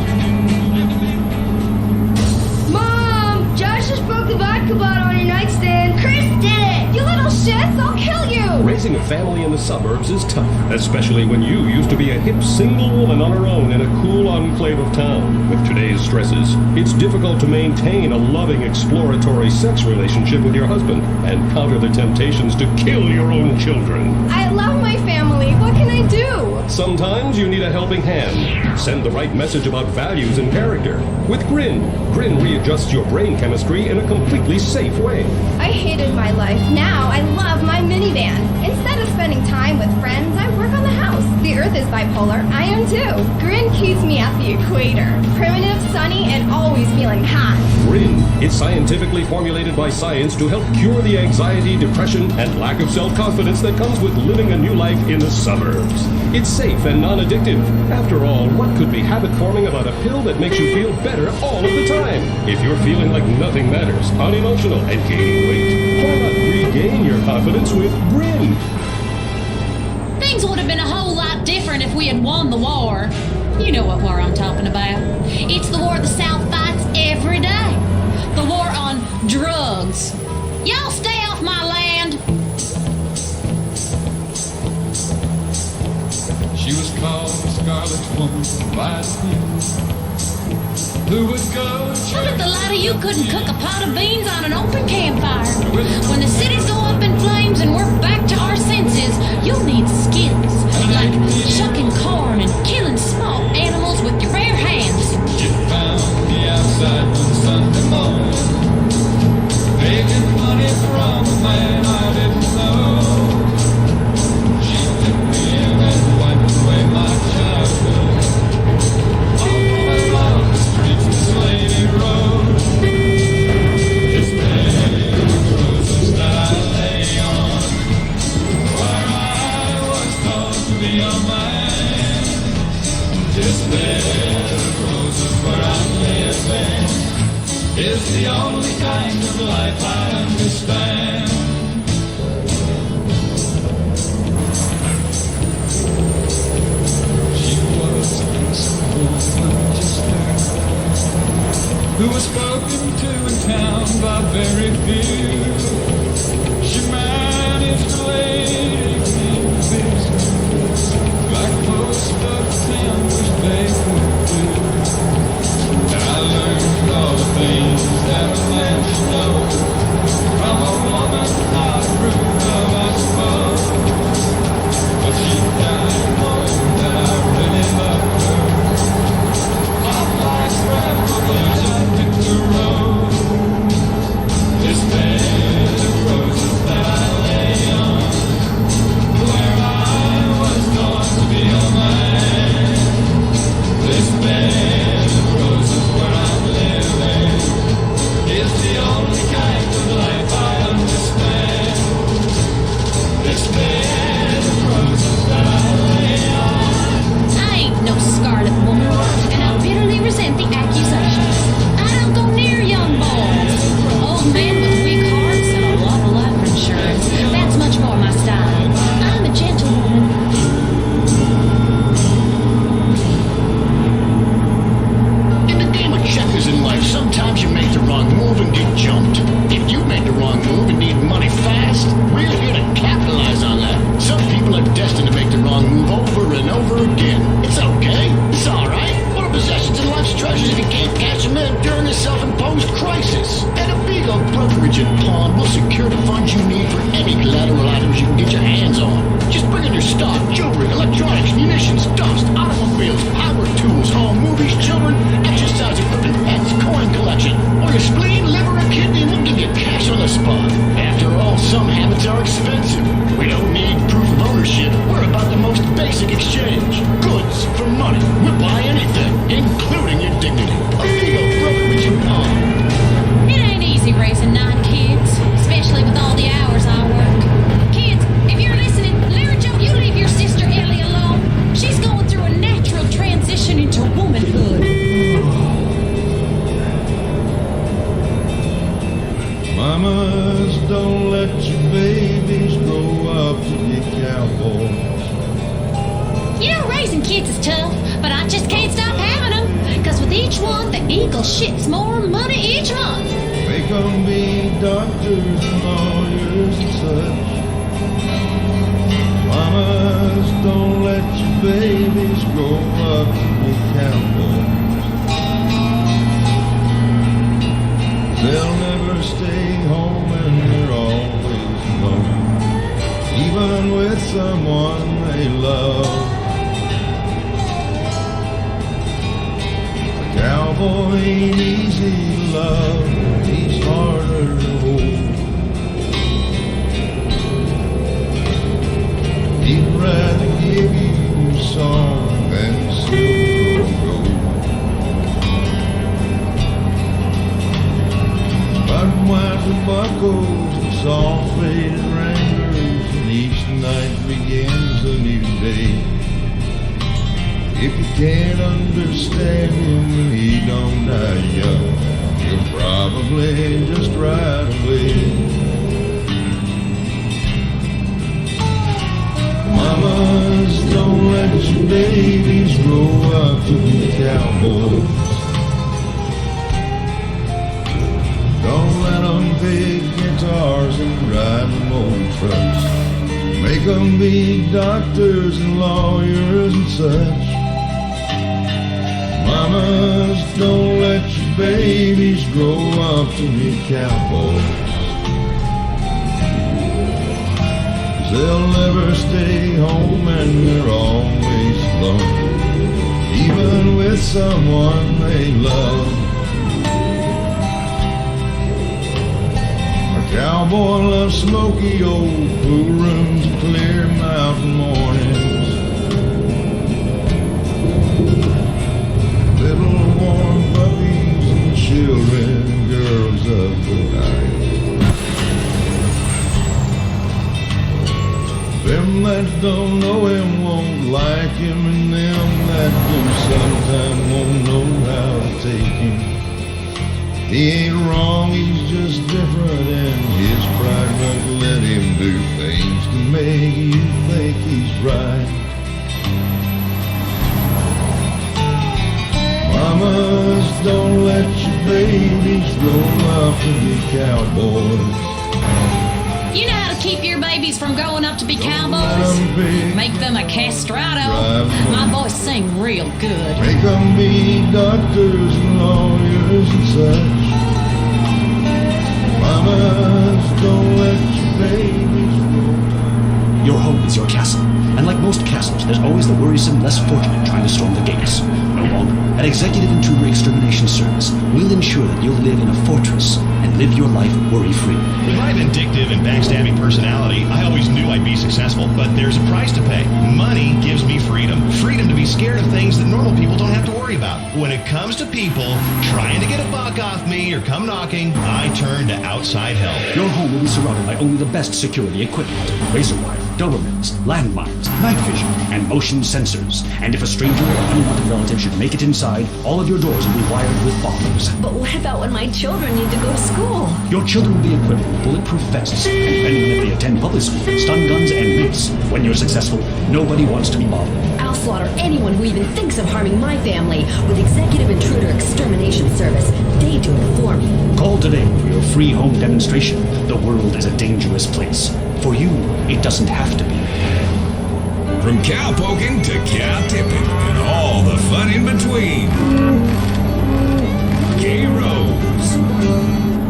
Mom! Josh just broke the vodka bottle on your nightstand. Chris did it! You little shits! I'll kill you!
Raising a family in the suburbs is tough, especially when you used to be a hip single woman on her own in a cool enclave of town. With today's stresses, it's difficult to maintain a loving, exploratory sex relationship with your husband and counter the temptations to kill your own children.
I love my family. What can I do?
Sometimes you need a helping hand. Send the right message about values and character. With Grin readjusts your brain chemistry in a completely safe way.
I hated my life. Now I love my minivan. Instead of spending time with friends, I work on the house. The Earth is bipolar. I am too. Grin keeps me at the equator. Primitive, sunny, and always feeling hot.
Grin is scientifically formulated by science to help cure the anxiety, depression, and lack of self-confidence that comes with living a new life in the suburbs. It's safe and non-addictive. After all, what could be habit-forming about a pill that makes you feel better all of the time? If you're feeling like nothing matters, unemotional, and gaining weight, why not regain your confidence with Grin?
Things would have been a whole lot different if we had won the war. You know what war I'm talking about. It's the war the South fights every day. The war on drugs. Y'all stay off my land.
college woman by the who would go to
Look at the lot of you couldn't cook a pot of beans on an open campfire. When the cities go up in flames and we're back to our senses, you'll need skills like shucking corn and killing small animals with your bare hands.
You found me outside one Sunday morning, begging money from a man I didn't know. She took me in and wiped away my childhood. Along the streets of Slaney Road, it's bed of roses that I lay on, where I was taught to be a man. This bed of roses where I'm living is the only kind of life I understand. She was a decent woman, just there, who was spoken to in town by very few. She managed to lady in business like most of the town wish they could do. And I learned all the things that a man should know from a woman not approved of, I suppose. But she died knowing that I really loved her. My life's revolution took the road. This bed of roses that I lay on, where I was taught to be a man. This bed of roses where I'm living is the only kind of life I understand. This bed of roses that I lay on.
I ain't no scarlet woman, and I bitterly resent the accusations. I don't go near young boys. Old men with weak hearts and a lot of life insurance. That's much more my style. I'm a gentlewoman.
In the game of checkers in life, sometimes you make the wrong move and get jumped. If you make the wrong move and need money fast, we're here to capitalize on that. Some people are destined to make the wrong move over and over again. It's okay. It's alright. What are possessions and life's treasures if you can't cash them in during a self-imposed crisis? At Amigo Brokerage and Pawn, we'll secure the funds you need for any collateral items you can get your hands on. Just bring in your stock, jewelry, electronics, munitions, dust, automobiles, power tools, home, movies, children, exercise equipment, pets, coin collection, or your spleen, liver, or kidney, and we'll give you cash on the spot. After all, some habits are expensive. We don't need proof of ownership. We're about the most basic exchange. Goods for money. We'll buy anything, including your dignity. Amigo Brokerage and Pawn.
It ain't easy raising 9 kids, especially with all the hours I work. Kids, if you're listening, Lynyrd, you leave your sister Ellie alone. She's going through a natural transition into womanhood.
Mamas, don't let your babies grow up to be cowboys.
You know, raising kids is tough, but I just can't stop having them. Because with each one, the eagle shits more money each month.
Make them be doctors and lawyers and such. Mamas, don't let your babies grow up to be cowboys. They'll never stay home and they're always alone, even with someone they love. A cowboy ain't easy to love, he's harder to hold. He'd rather give you a song than silver and gold. Buttonwines and buckles and soft faded wranglers, and each night begins a new day. If you can't understand him and he don't die young, you'll probably just ride away. Mamas, don't let your babies grow up to be cowboys. Don't let them pick guitars and ride them old trucks. Make them be doctors and lawyers and such.
Mamas, don't let your babies grow up to be cowboys. They'll never stay home and they're always alone, even with someone they love. A cowboy loves smoky old pool rooms and clear mountain mornings, little warm puppies and children and girls of the night. Them that don't know him won't like him, and them that do sometimes won't know how to take him. He ain't wrong, he's just different, and his pride won't let him do things to make you think he's right. Mamas, don't let your babies grow up to be cowboys.
You know how to keep your babies from growing up to be cowboys? Make them a castrato. My boys sing real good.
Make them be doctors and lawyers and such. Mamas, don't let your babies grow.
Your home is your castle, and like most castles, there's always the worrisome, less fortunate trying to storm the gates. No longer. At Executive Intruder Extermination Service, we'll ensure that you'll live in a fortress and live your life worry-free.
With my vindictive and backstabbing personality, I always knew I'd be successful, but there's a price to pay. Money gives me freedom. Freedom to be scared of things that normal people don't have to worry about. When it comes to people trying to get a buck off me or come knocking, I turn to outside help.
Your home will be surrounded by only the best security equipment. Razor wire, Dobermans, landmines, night vision, and motion sensors. And if a stranger or unwanted relative should make it inside, all of your doors will be wired with bombs.
But what about when my children need to go to school?
Your children will be equipped with bulletproof vests, and depending on if they attend public school, stun guns and mitts. When you're successful, nobody wants to be bothered.
I'll slaughter anyone who even thinks of harming my family with Executive Intruder Extermination Service. They do it for me.
Call today for your free home demonstration. The world is a dangerous place. For you, it doesn't have to be.
From cow poking to cow tipping and all the fun in between. K-Rose.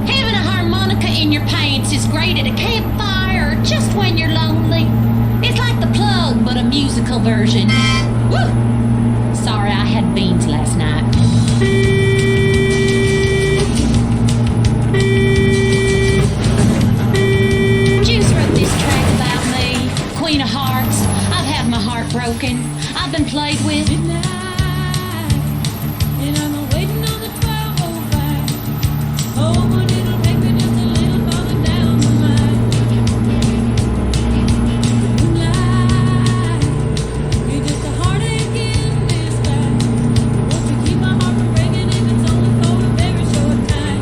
Having a harmonica in your pants is great at a campfire or just when you're lonely. It's like The Plug, but a musical version. Woo! Sorry, I had beans last night. Juice wrote this track about me, Queen of Hearts. I've had my heart broken. I've been played with.
And I'm waiting on the 1205. Oh, but it'll take me just a little farther down the line. Moonlight, you're just a heartache in disguise. Won't you keep my heart from breaking if it's only for a very short time?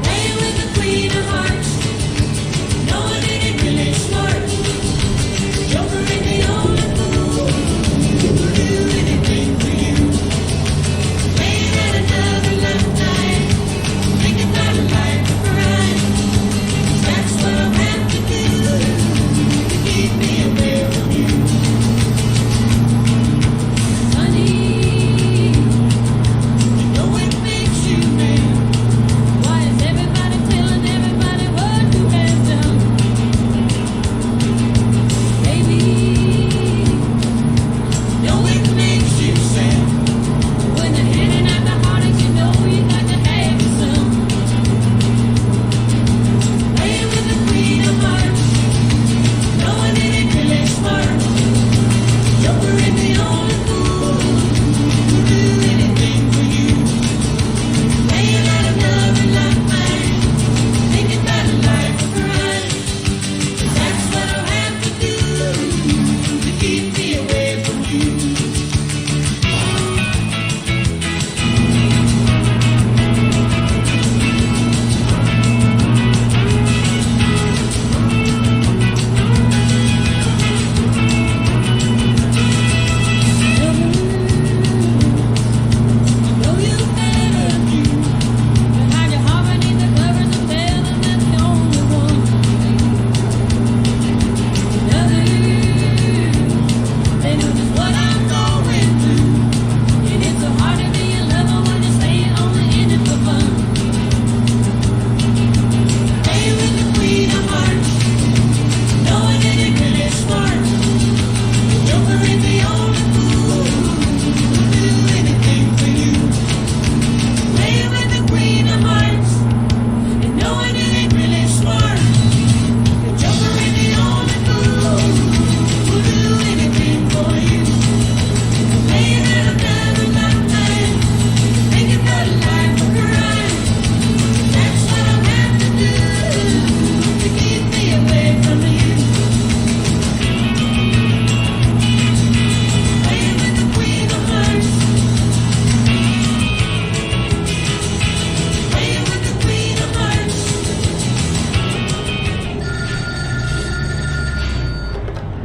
Playing with the Queen of Hearts, knowing it ain't really smart. Joker ain't the only fool.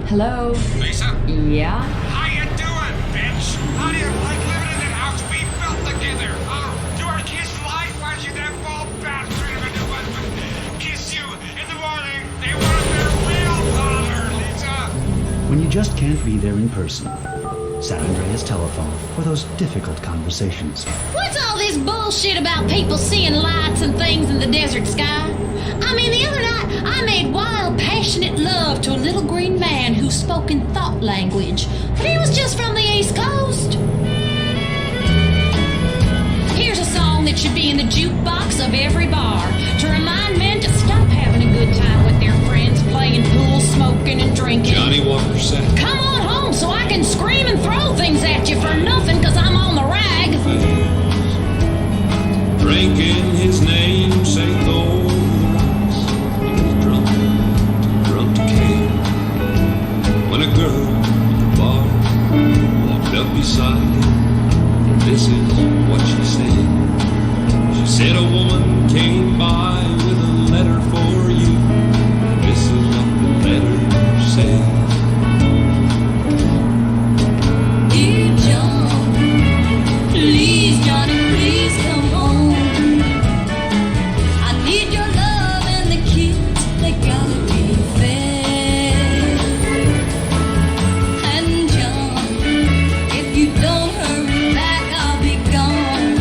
Hello?
Lisa?
Yeah?
How you doing, bitch? How do you like living in the house we built together? Do our kids like watching that bald bastard of a new husband kiss you in the morning? They want their real father, Lisa.
When you just can't be there in person, Sandreas telephone for those difficult conversations.
What's all this bullshit about people seeing lights and things in the desert sky? I mean, the other night I made wild, passionate love to a little green man who spoke in thought language, but he was just from the East Coast. Here's a song that should be in the jukebox of every bar to remind men to stop having a good time with their friends, playing pool, smoking, and drinking.
Johnny Walker said,
Come on home so I can scream and throw things at you for nothing because I'm on the rag.
drinking his namesake over the rocks. He was drunk to care. When a girl at the bar walked up beside him, this is what she said. She said a woman came by with a letter for you. This is what the letter said.
Dear John, please, Johnny, please come home. I need your love and the kids, they gotta be fed. And John, if you don't hurry back, I'll be gone.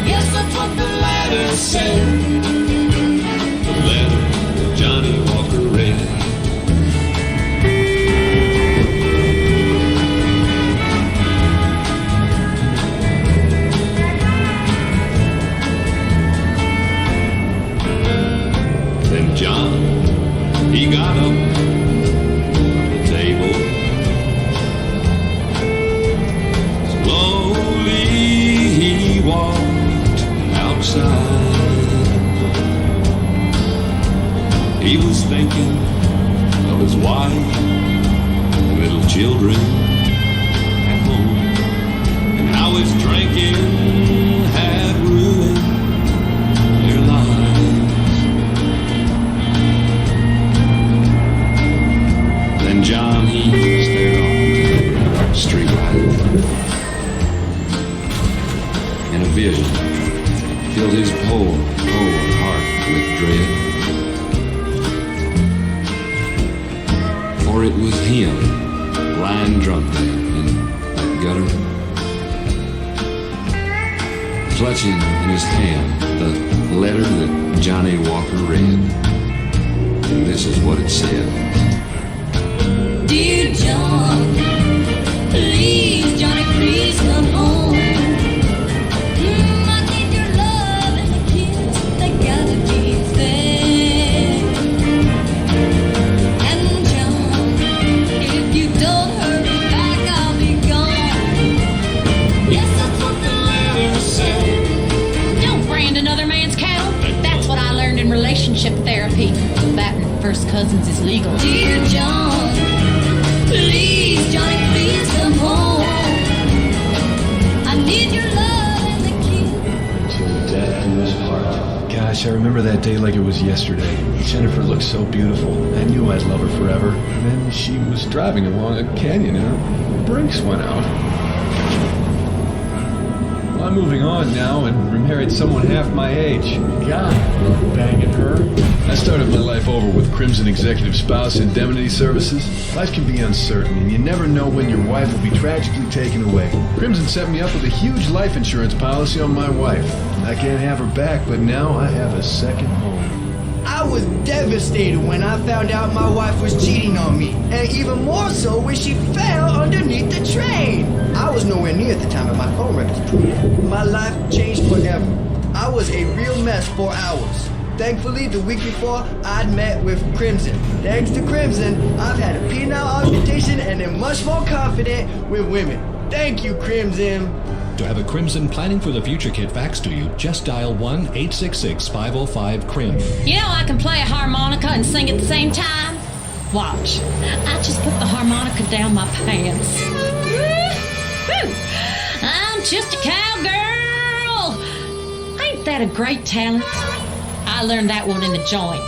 Yes, that's what the letter said.
The letter that Johnny Walker read. Then John, he got up from the table. Slowly he walked outside. He was thinking of his wife and little children at home, and how his drinking had ruined their lives. Then John, he stared off the street light, and a vision filled his poor heart with dread. For it was him lying drunk there in that gutter, clutching in his hand the letter that Johnny Walker read. And this is what it said.
Dear John, please, Johnny, please come home. I need your love and the kids, they gotta be fed. And John, if you don't hurry back, I'll be gone. Yes, that's what the letter said. Don't brand another man's cattle. That's what I learned in relationship therapy. Batting first cousins is legal. Dear John, please, Johnny, please come home. I need your love and the kids.
Till death do us part. Gosh, I remember that day like it was yesterday. Jennifer looked so beautiful. I knew I'd love her forever. And then she was driving along a canyon and her brakes went out. Well, I'm moving on now and remarried someone half my age. God, banging her. I started my life over with Crimson Executive Spouse Indemnity Services. Life can be uncertain, and you never know when your wife will be tragically taken away. Crimson set me up with a huge life insurance policy on my wife. I can't have her back, but now I have a second home.
I was devastated when I found out my wife was cheating on me, and even more so when she fell underneath the train. I was nowhere near at the time, and my phone records prove it. My life changed forever. I was a real mess for hours. Thankfully, the week before, I'd met with Crimson. Thanks to Crimson, I've had a penile augmentation and am much more confident with women. Thank you, Crimson.
To have a Crimson Planning for the Future kit faxed to you, just dial 1-866-505-CRIM.
You know I can play a harmonica and sing at the same time? Watch. I just put the harmonica down my pants. Woo-hoo. I'm just a cowgirl. Ain't that a great talent? I learned that one in the joint.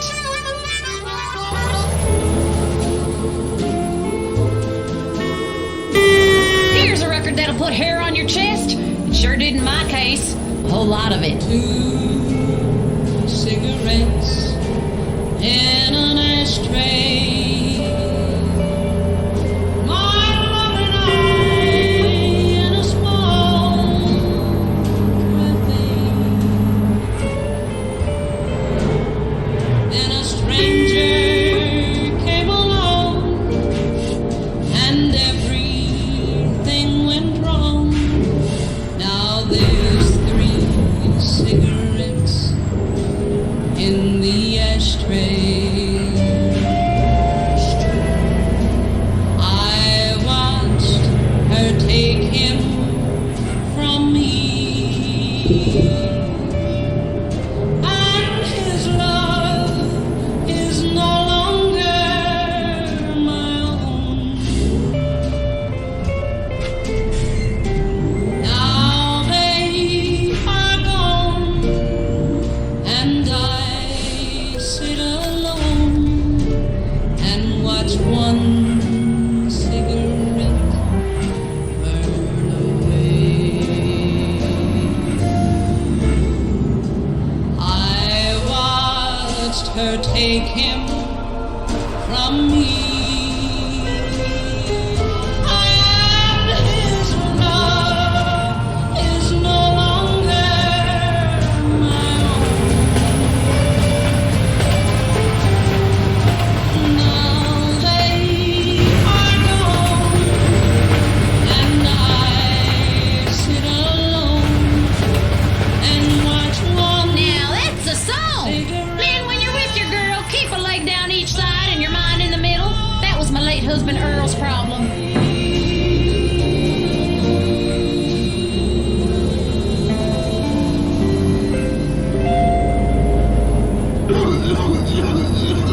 put hair on your chest? It sure did in my case. A whole lot of it.
2 cigarettes in an ashtray. My love and I in a small cafe. Then a stranger came along and everything went wrong. Now there's 3 cigarettes in the ashtray. I watched her take him from me, and his love is no longer my own. Now they are gone, and I sit alone and watch one cigarette burn away. I watched her take him from me, and his love is no longer my own. Now they are gone, and I sit alone and watch one.
Now that's a song. Lynn, when you're with your girl, keep a leg down each side and your mind in the middle. That was my late husband Earl's problem.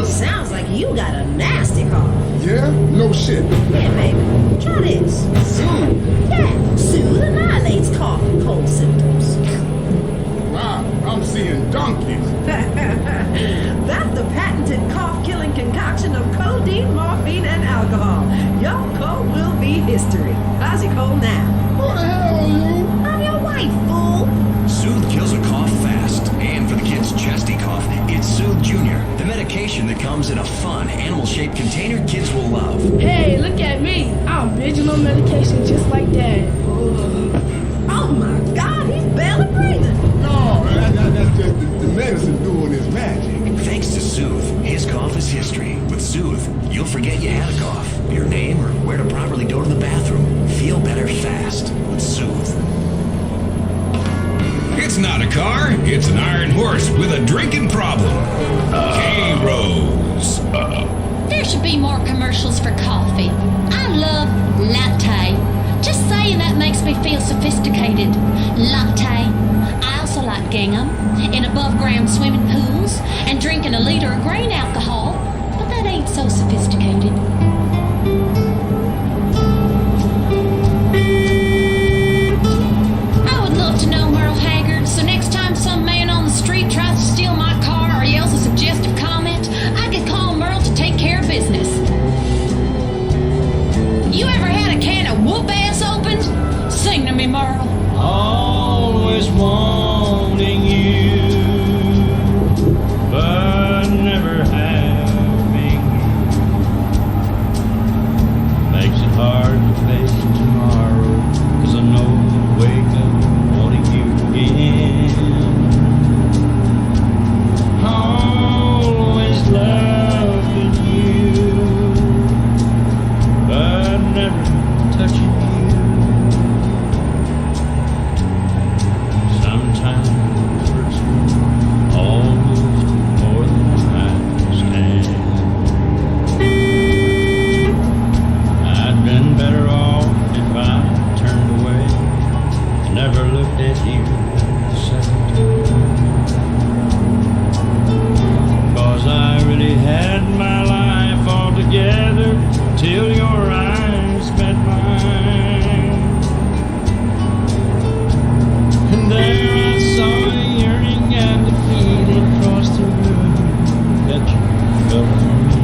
Sounds like you got a nasty cough.
Yeah? No shit.
Yeah, baby. Try this. Soothe. Yeah, Soothe annihilates cough and cold symptoms.
Wow, I'm seeing donkeys.
That's the patented cough-killing concoction of codeine, morphine, and alcohol. Your cold will be history. How's your cold now?
Who the hell are you?
I'm your wife, fool.
Soothe kills a cough fast. And for the kids' chesty cough, it's Soothe Junior, the medication that comes in a fun, animal-shaped container kids will love.
Hey, look at me. I'm binging on medication just like Dad.
Oh my God, he's barely breathing.
No, that's just the medicine doing its magic.
Thanks to Soothe, his cough is history. With Soothe, you'll forget you had a cough, your name, or where to properly go to the bathroom. Feel better fast with Soothe.
It's not a car, it's an iron horse with a drinking problem. K-Rose.
There should be more commercials for coffee. I love latte. Just saying that makes me feel sophisticated. Latte. I also like gingham in above-ground swimming pools and drinking a liter of grain alcohol, but that ain't so sophisticated. I would love to know Merle Haggard, so next time some man on the street tries to steal my car or yells a suggestive comment, I could call Merle to take care of business. You ever had a can of whoop-ass opened? Sing to me, Merle.
Always wanting you, but never having you. Makes it hard to face tomorrow, 'cause I know I'll wake up wanting you again. Always loving you, but never touching you. Sometimes it hurts me almost more than I understand. I'd been better off if I turned away, never looked at you the second time. 'Cause I really had my life all together till your eyes met mine. And there I saw a yearning and defeated across the room that you felt for me.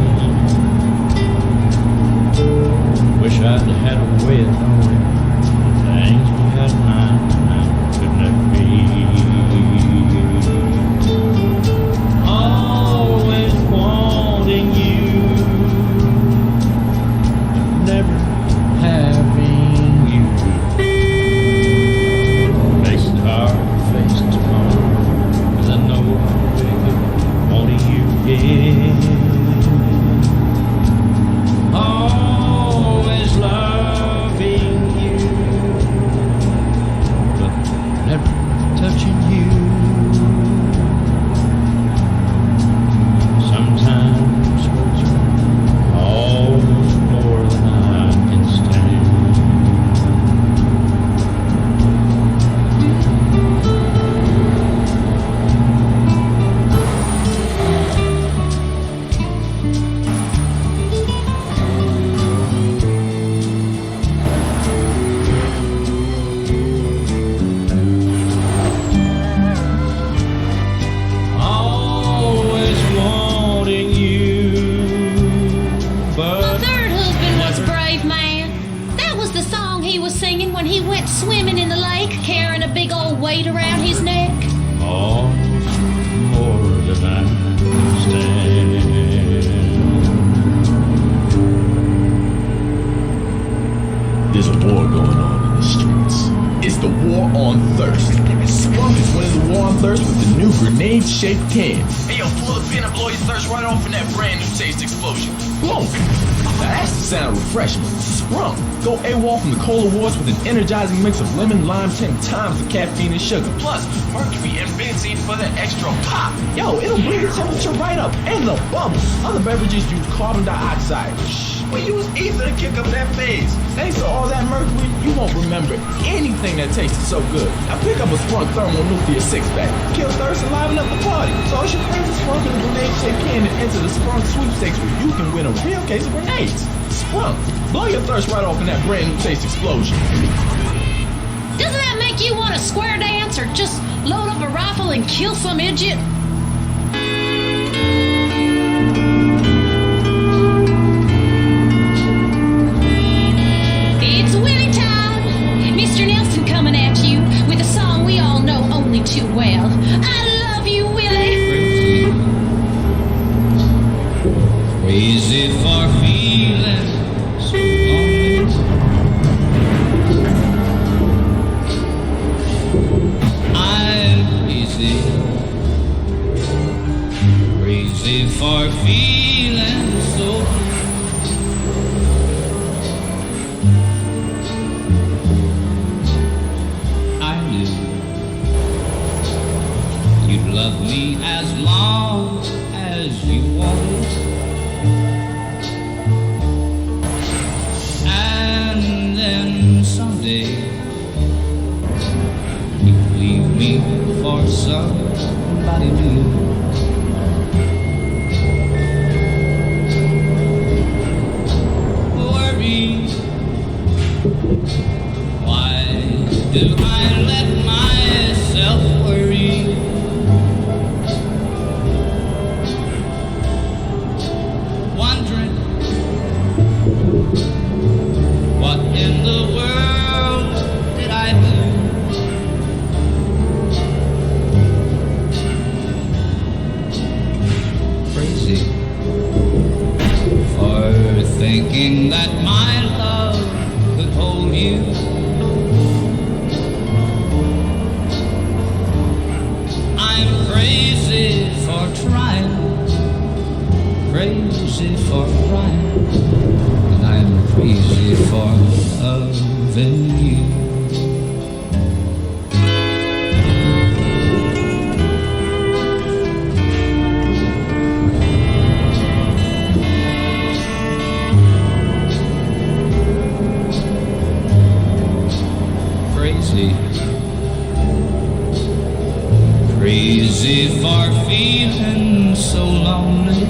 Wish I'd had a way of knowing the things
he was singing when he went swimming in the lake, carrying a big old weight around his neck?
Oh, more than I understand.
There's a war going on in the streets. It's the war on thirst. Sprunk is winning the war on thirst with the new grenade-shaped can.
Hey, yo, pull the pin and blow your thirst right off in that brand new taste explosion.
Boom! Now that's the sound of refreshment. Sprunk. Go AWOL from the cola wars with an energizing mix of lemon, lime, 10 times the caffeine and sugar.
Plus, mercury and benzene for the extra pop.
Yo, it'll bring the temperature right up and the bubble. Other beverages use carbon dioxide.
We use ether to kick up that phase.
Thanks to all that mercury, you won't remember anything that tasted so good. Now pick up a Sprunk thermonuclear six-pack. Kill thirst and liven up the party. So it's your friends Sprunk in a grenade-shaped can and enter the Sprunk sweepstakes where you can win a real case of grenades. Sprunk, blow your thirst right off in that brand new taste explosion.
Doesn't that make you want to square dance or just load up a rifle and kill some idiot? It's Willie time! Mr. Nelson coming at you with a song we all know only too well. I love you, Willie!
Crazy for feeling so lonely. I'm crazy for feeling so. I knew you'd love me as long as you wanted. And then someday you leave me for somebody new. Worry, why do I let myself worry? Wondering what in the world did I do? Crazy for thinking that my love could hold you. I'm crazy for trying, crazy for trying. And I'm crazy for loving you. Crazy, crazy for feeling so lonely.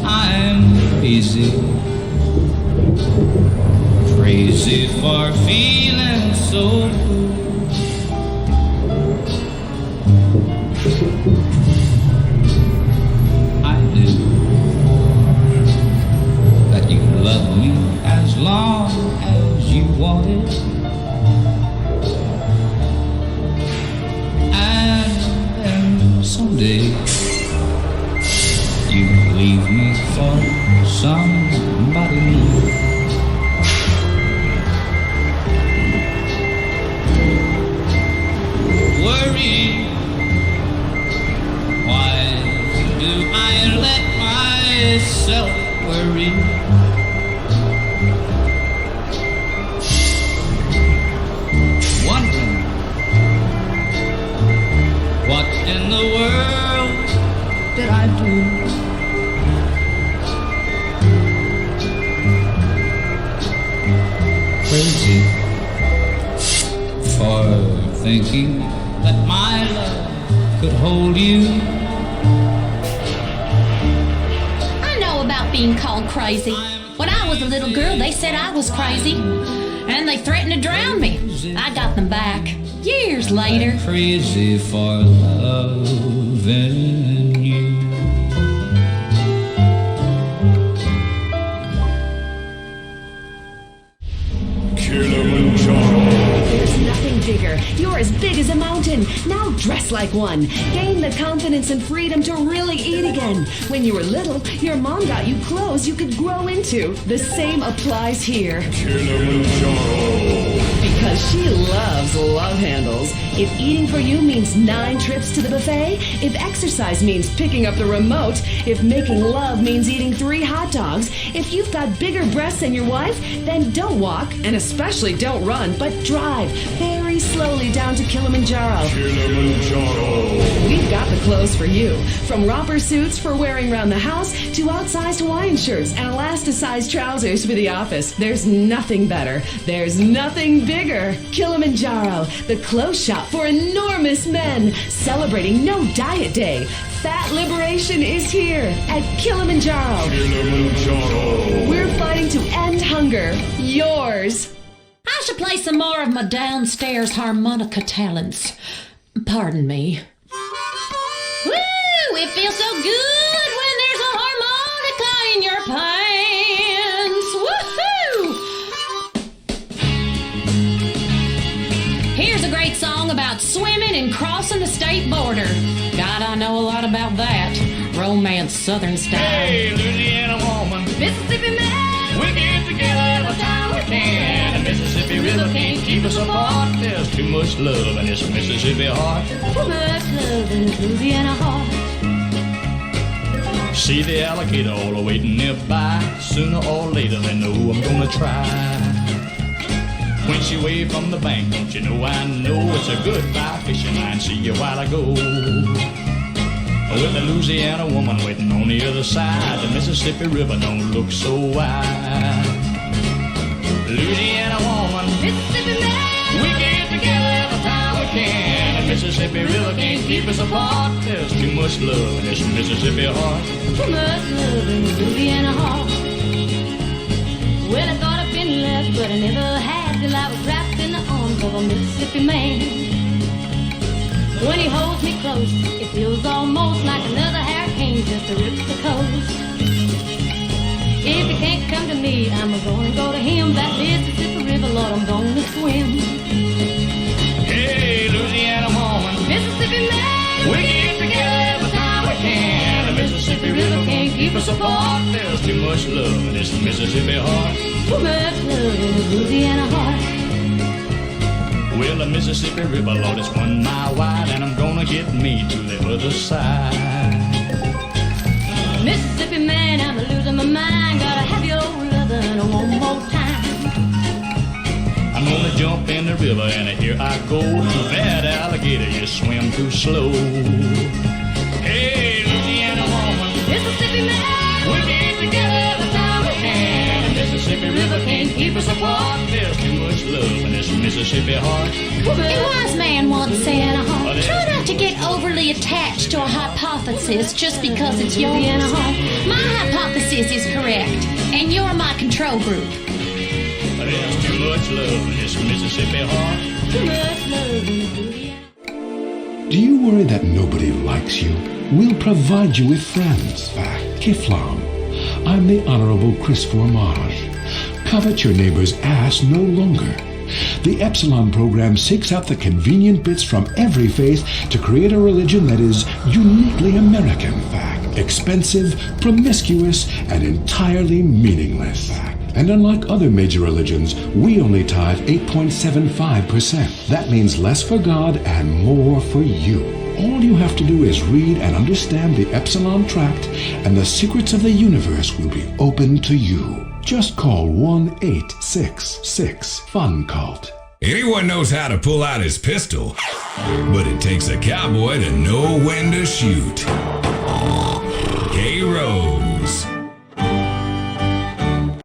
I'm crazy, crazy for feeling so blue. I knew that you loved me as long as you wanted. And then someday you leave me for somebody new. Worry, why do I let myself worry? Wondering what in the world did I do? Crazy for thinking that my love could hold you.
I know about being called crazy. When I was a little girl, they said I was crazy. And they threatened to drown me. I got them back years later.
Crazy for loving you.
like one. Gain the confidence and freedom to really eat again. When you were little, your mom got you clothes you could grow into. The same applies here. Because she loves love handles. If eating for you means 9 trips to the buffet, if exercise means picking up the remote, if making love means eating 3 hot dogs, if you've got bigger breasts than your wife, then don't walk, and especially don't run, but drive very slowly down to Kilimanjaro. We've got the clothes for you. From romper suits for wearing around the house to outsized Hawaiian shirts and elasticized trousers for the office. There's nothing better. There's nothing bigger. Kilimanjaro, the clothes shop for enormous men, celebrating No Diet Day. Fat liberation is here at Kilimanjaro. We're fighting to end hunger. Yours.
I should play some more of my downstairs harmonica talents. Pardon me. Woo! It feels so good when there's a harmonica in your pants. Woohoo! Here's a great song about swimming and crossing the state border. God, I know a lot about that. Romance, Southern style.
Hey, Louisiana woman, Mississippi man, we get together every time we can. The Mississippi River can't keep us apart. There's too much love in this Mississippi heart.
Too much love in this Louisiana heart.
See the alligator all waiting nearby. Sooner or later they know I'm gonna try. When she waved from the bank, don't you know I know it's a goodbye fishing line. See you while I go. With the Louisiana woman waiting on the other side, the Mississippi River don't look so wide. Louisiana woman, Mississippi man, we get together every time we can. The Mississippi River can't keep us apart. There's too much love in this Mississippi heart.
Too much love in the Louisiana heart. Well, I thought I'd been left, but I never had till I was wrapped in the arms of a Mississippi man. When he holds me close, it feels almost like another hurricane just to rip the coast. If he can't come to me, I'm gonna go to him. That Mississippi River, Lord, I'm gonna swim.
Hey, Louisiana woman,
Mississippi man,
we get together every time we can. The Mississippi River can't keep us apart. There's too much love in this Mississippi heart.
Too much love in the Louisiana heart.
Well, the Mississippi River, Lord, it's 1 mile wide, and I'm gonna get me to the other side.
Mississippi man, I'm losing my mind. Gotta have your lovin' one more time.
I'm gonna jump in the river, and here I go. Too bad, alligator, you swim too slow. Hey, Louisiana woman,
Mississippi man,
we get together every time we can. The Mississippi River can't keep us apart. There's too much love in this Mississippi heart.
A wise man once said, try not to get overly attached to a hypothesis just because it's yours. My hypothesis is correct, and you're my control group.
There's too much love in this Mississippi heart.
Too much love in the
Do you worry that nobody likes you? We'll provide you with friends. Kiflam. I'm the Honorable Chris Formage. Covet your neighbor's ass no longer. The Epsilon program seeks out the convenient bits from every faith to create a religion that is uniquely American. Expensive, promiscuous, and entirely meaningless. And unlike other major religions, we only tithe 8.75%. That means less for God and more for you. All you have to do is read and understand the Epsilon Tract, and the secrets of the universe will be open to you. Just call 1-866-FUN-CULT.
Anyone knows how to pull out his pistol, but it takes a cowboy to know when to shoot.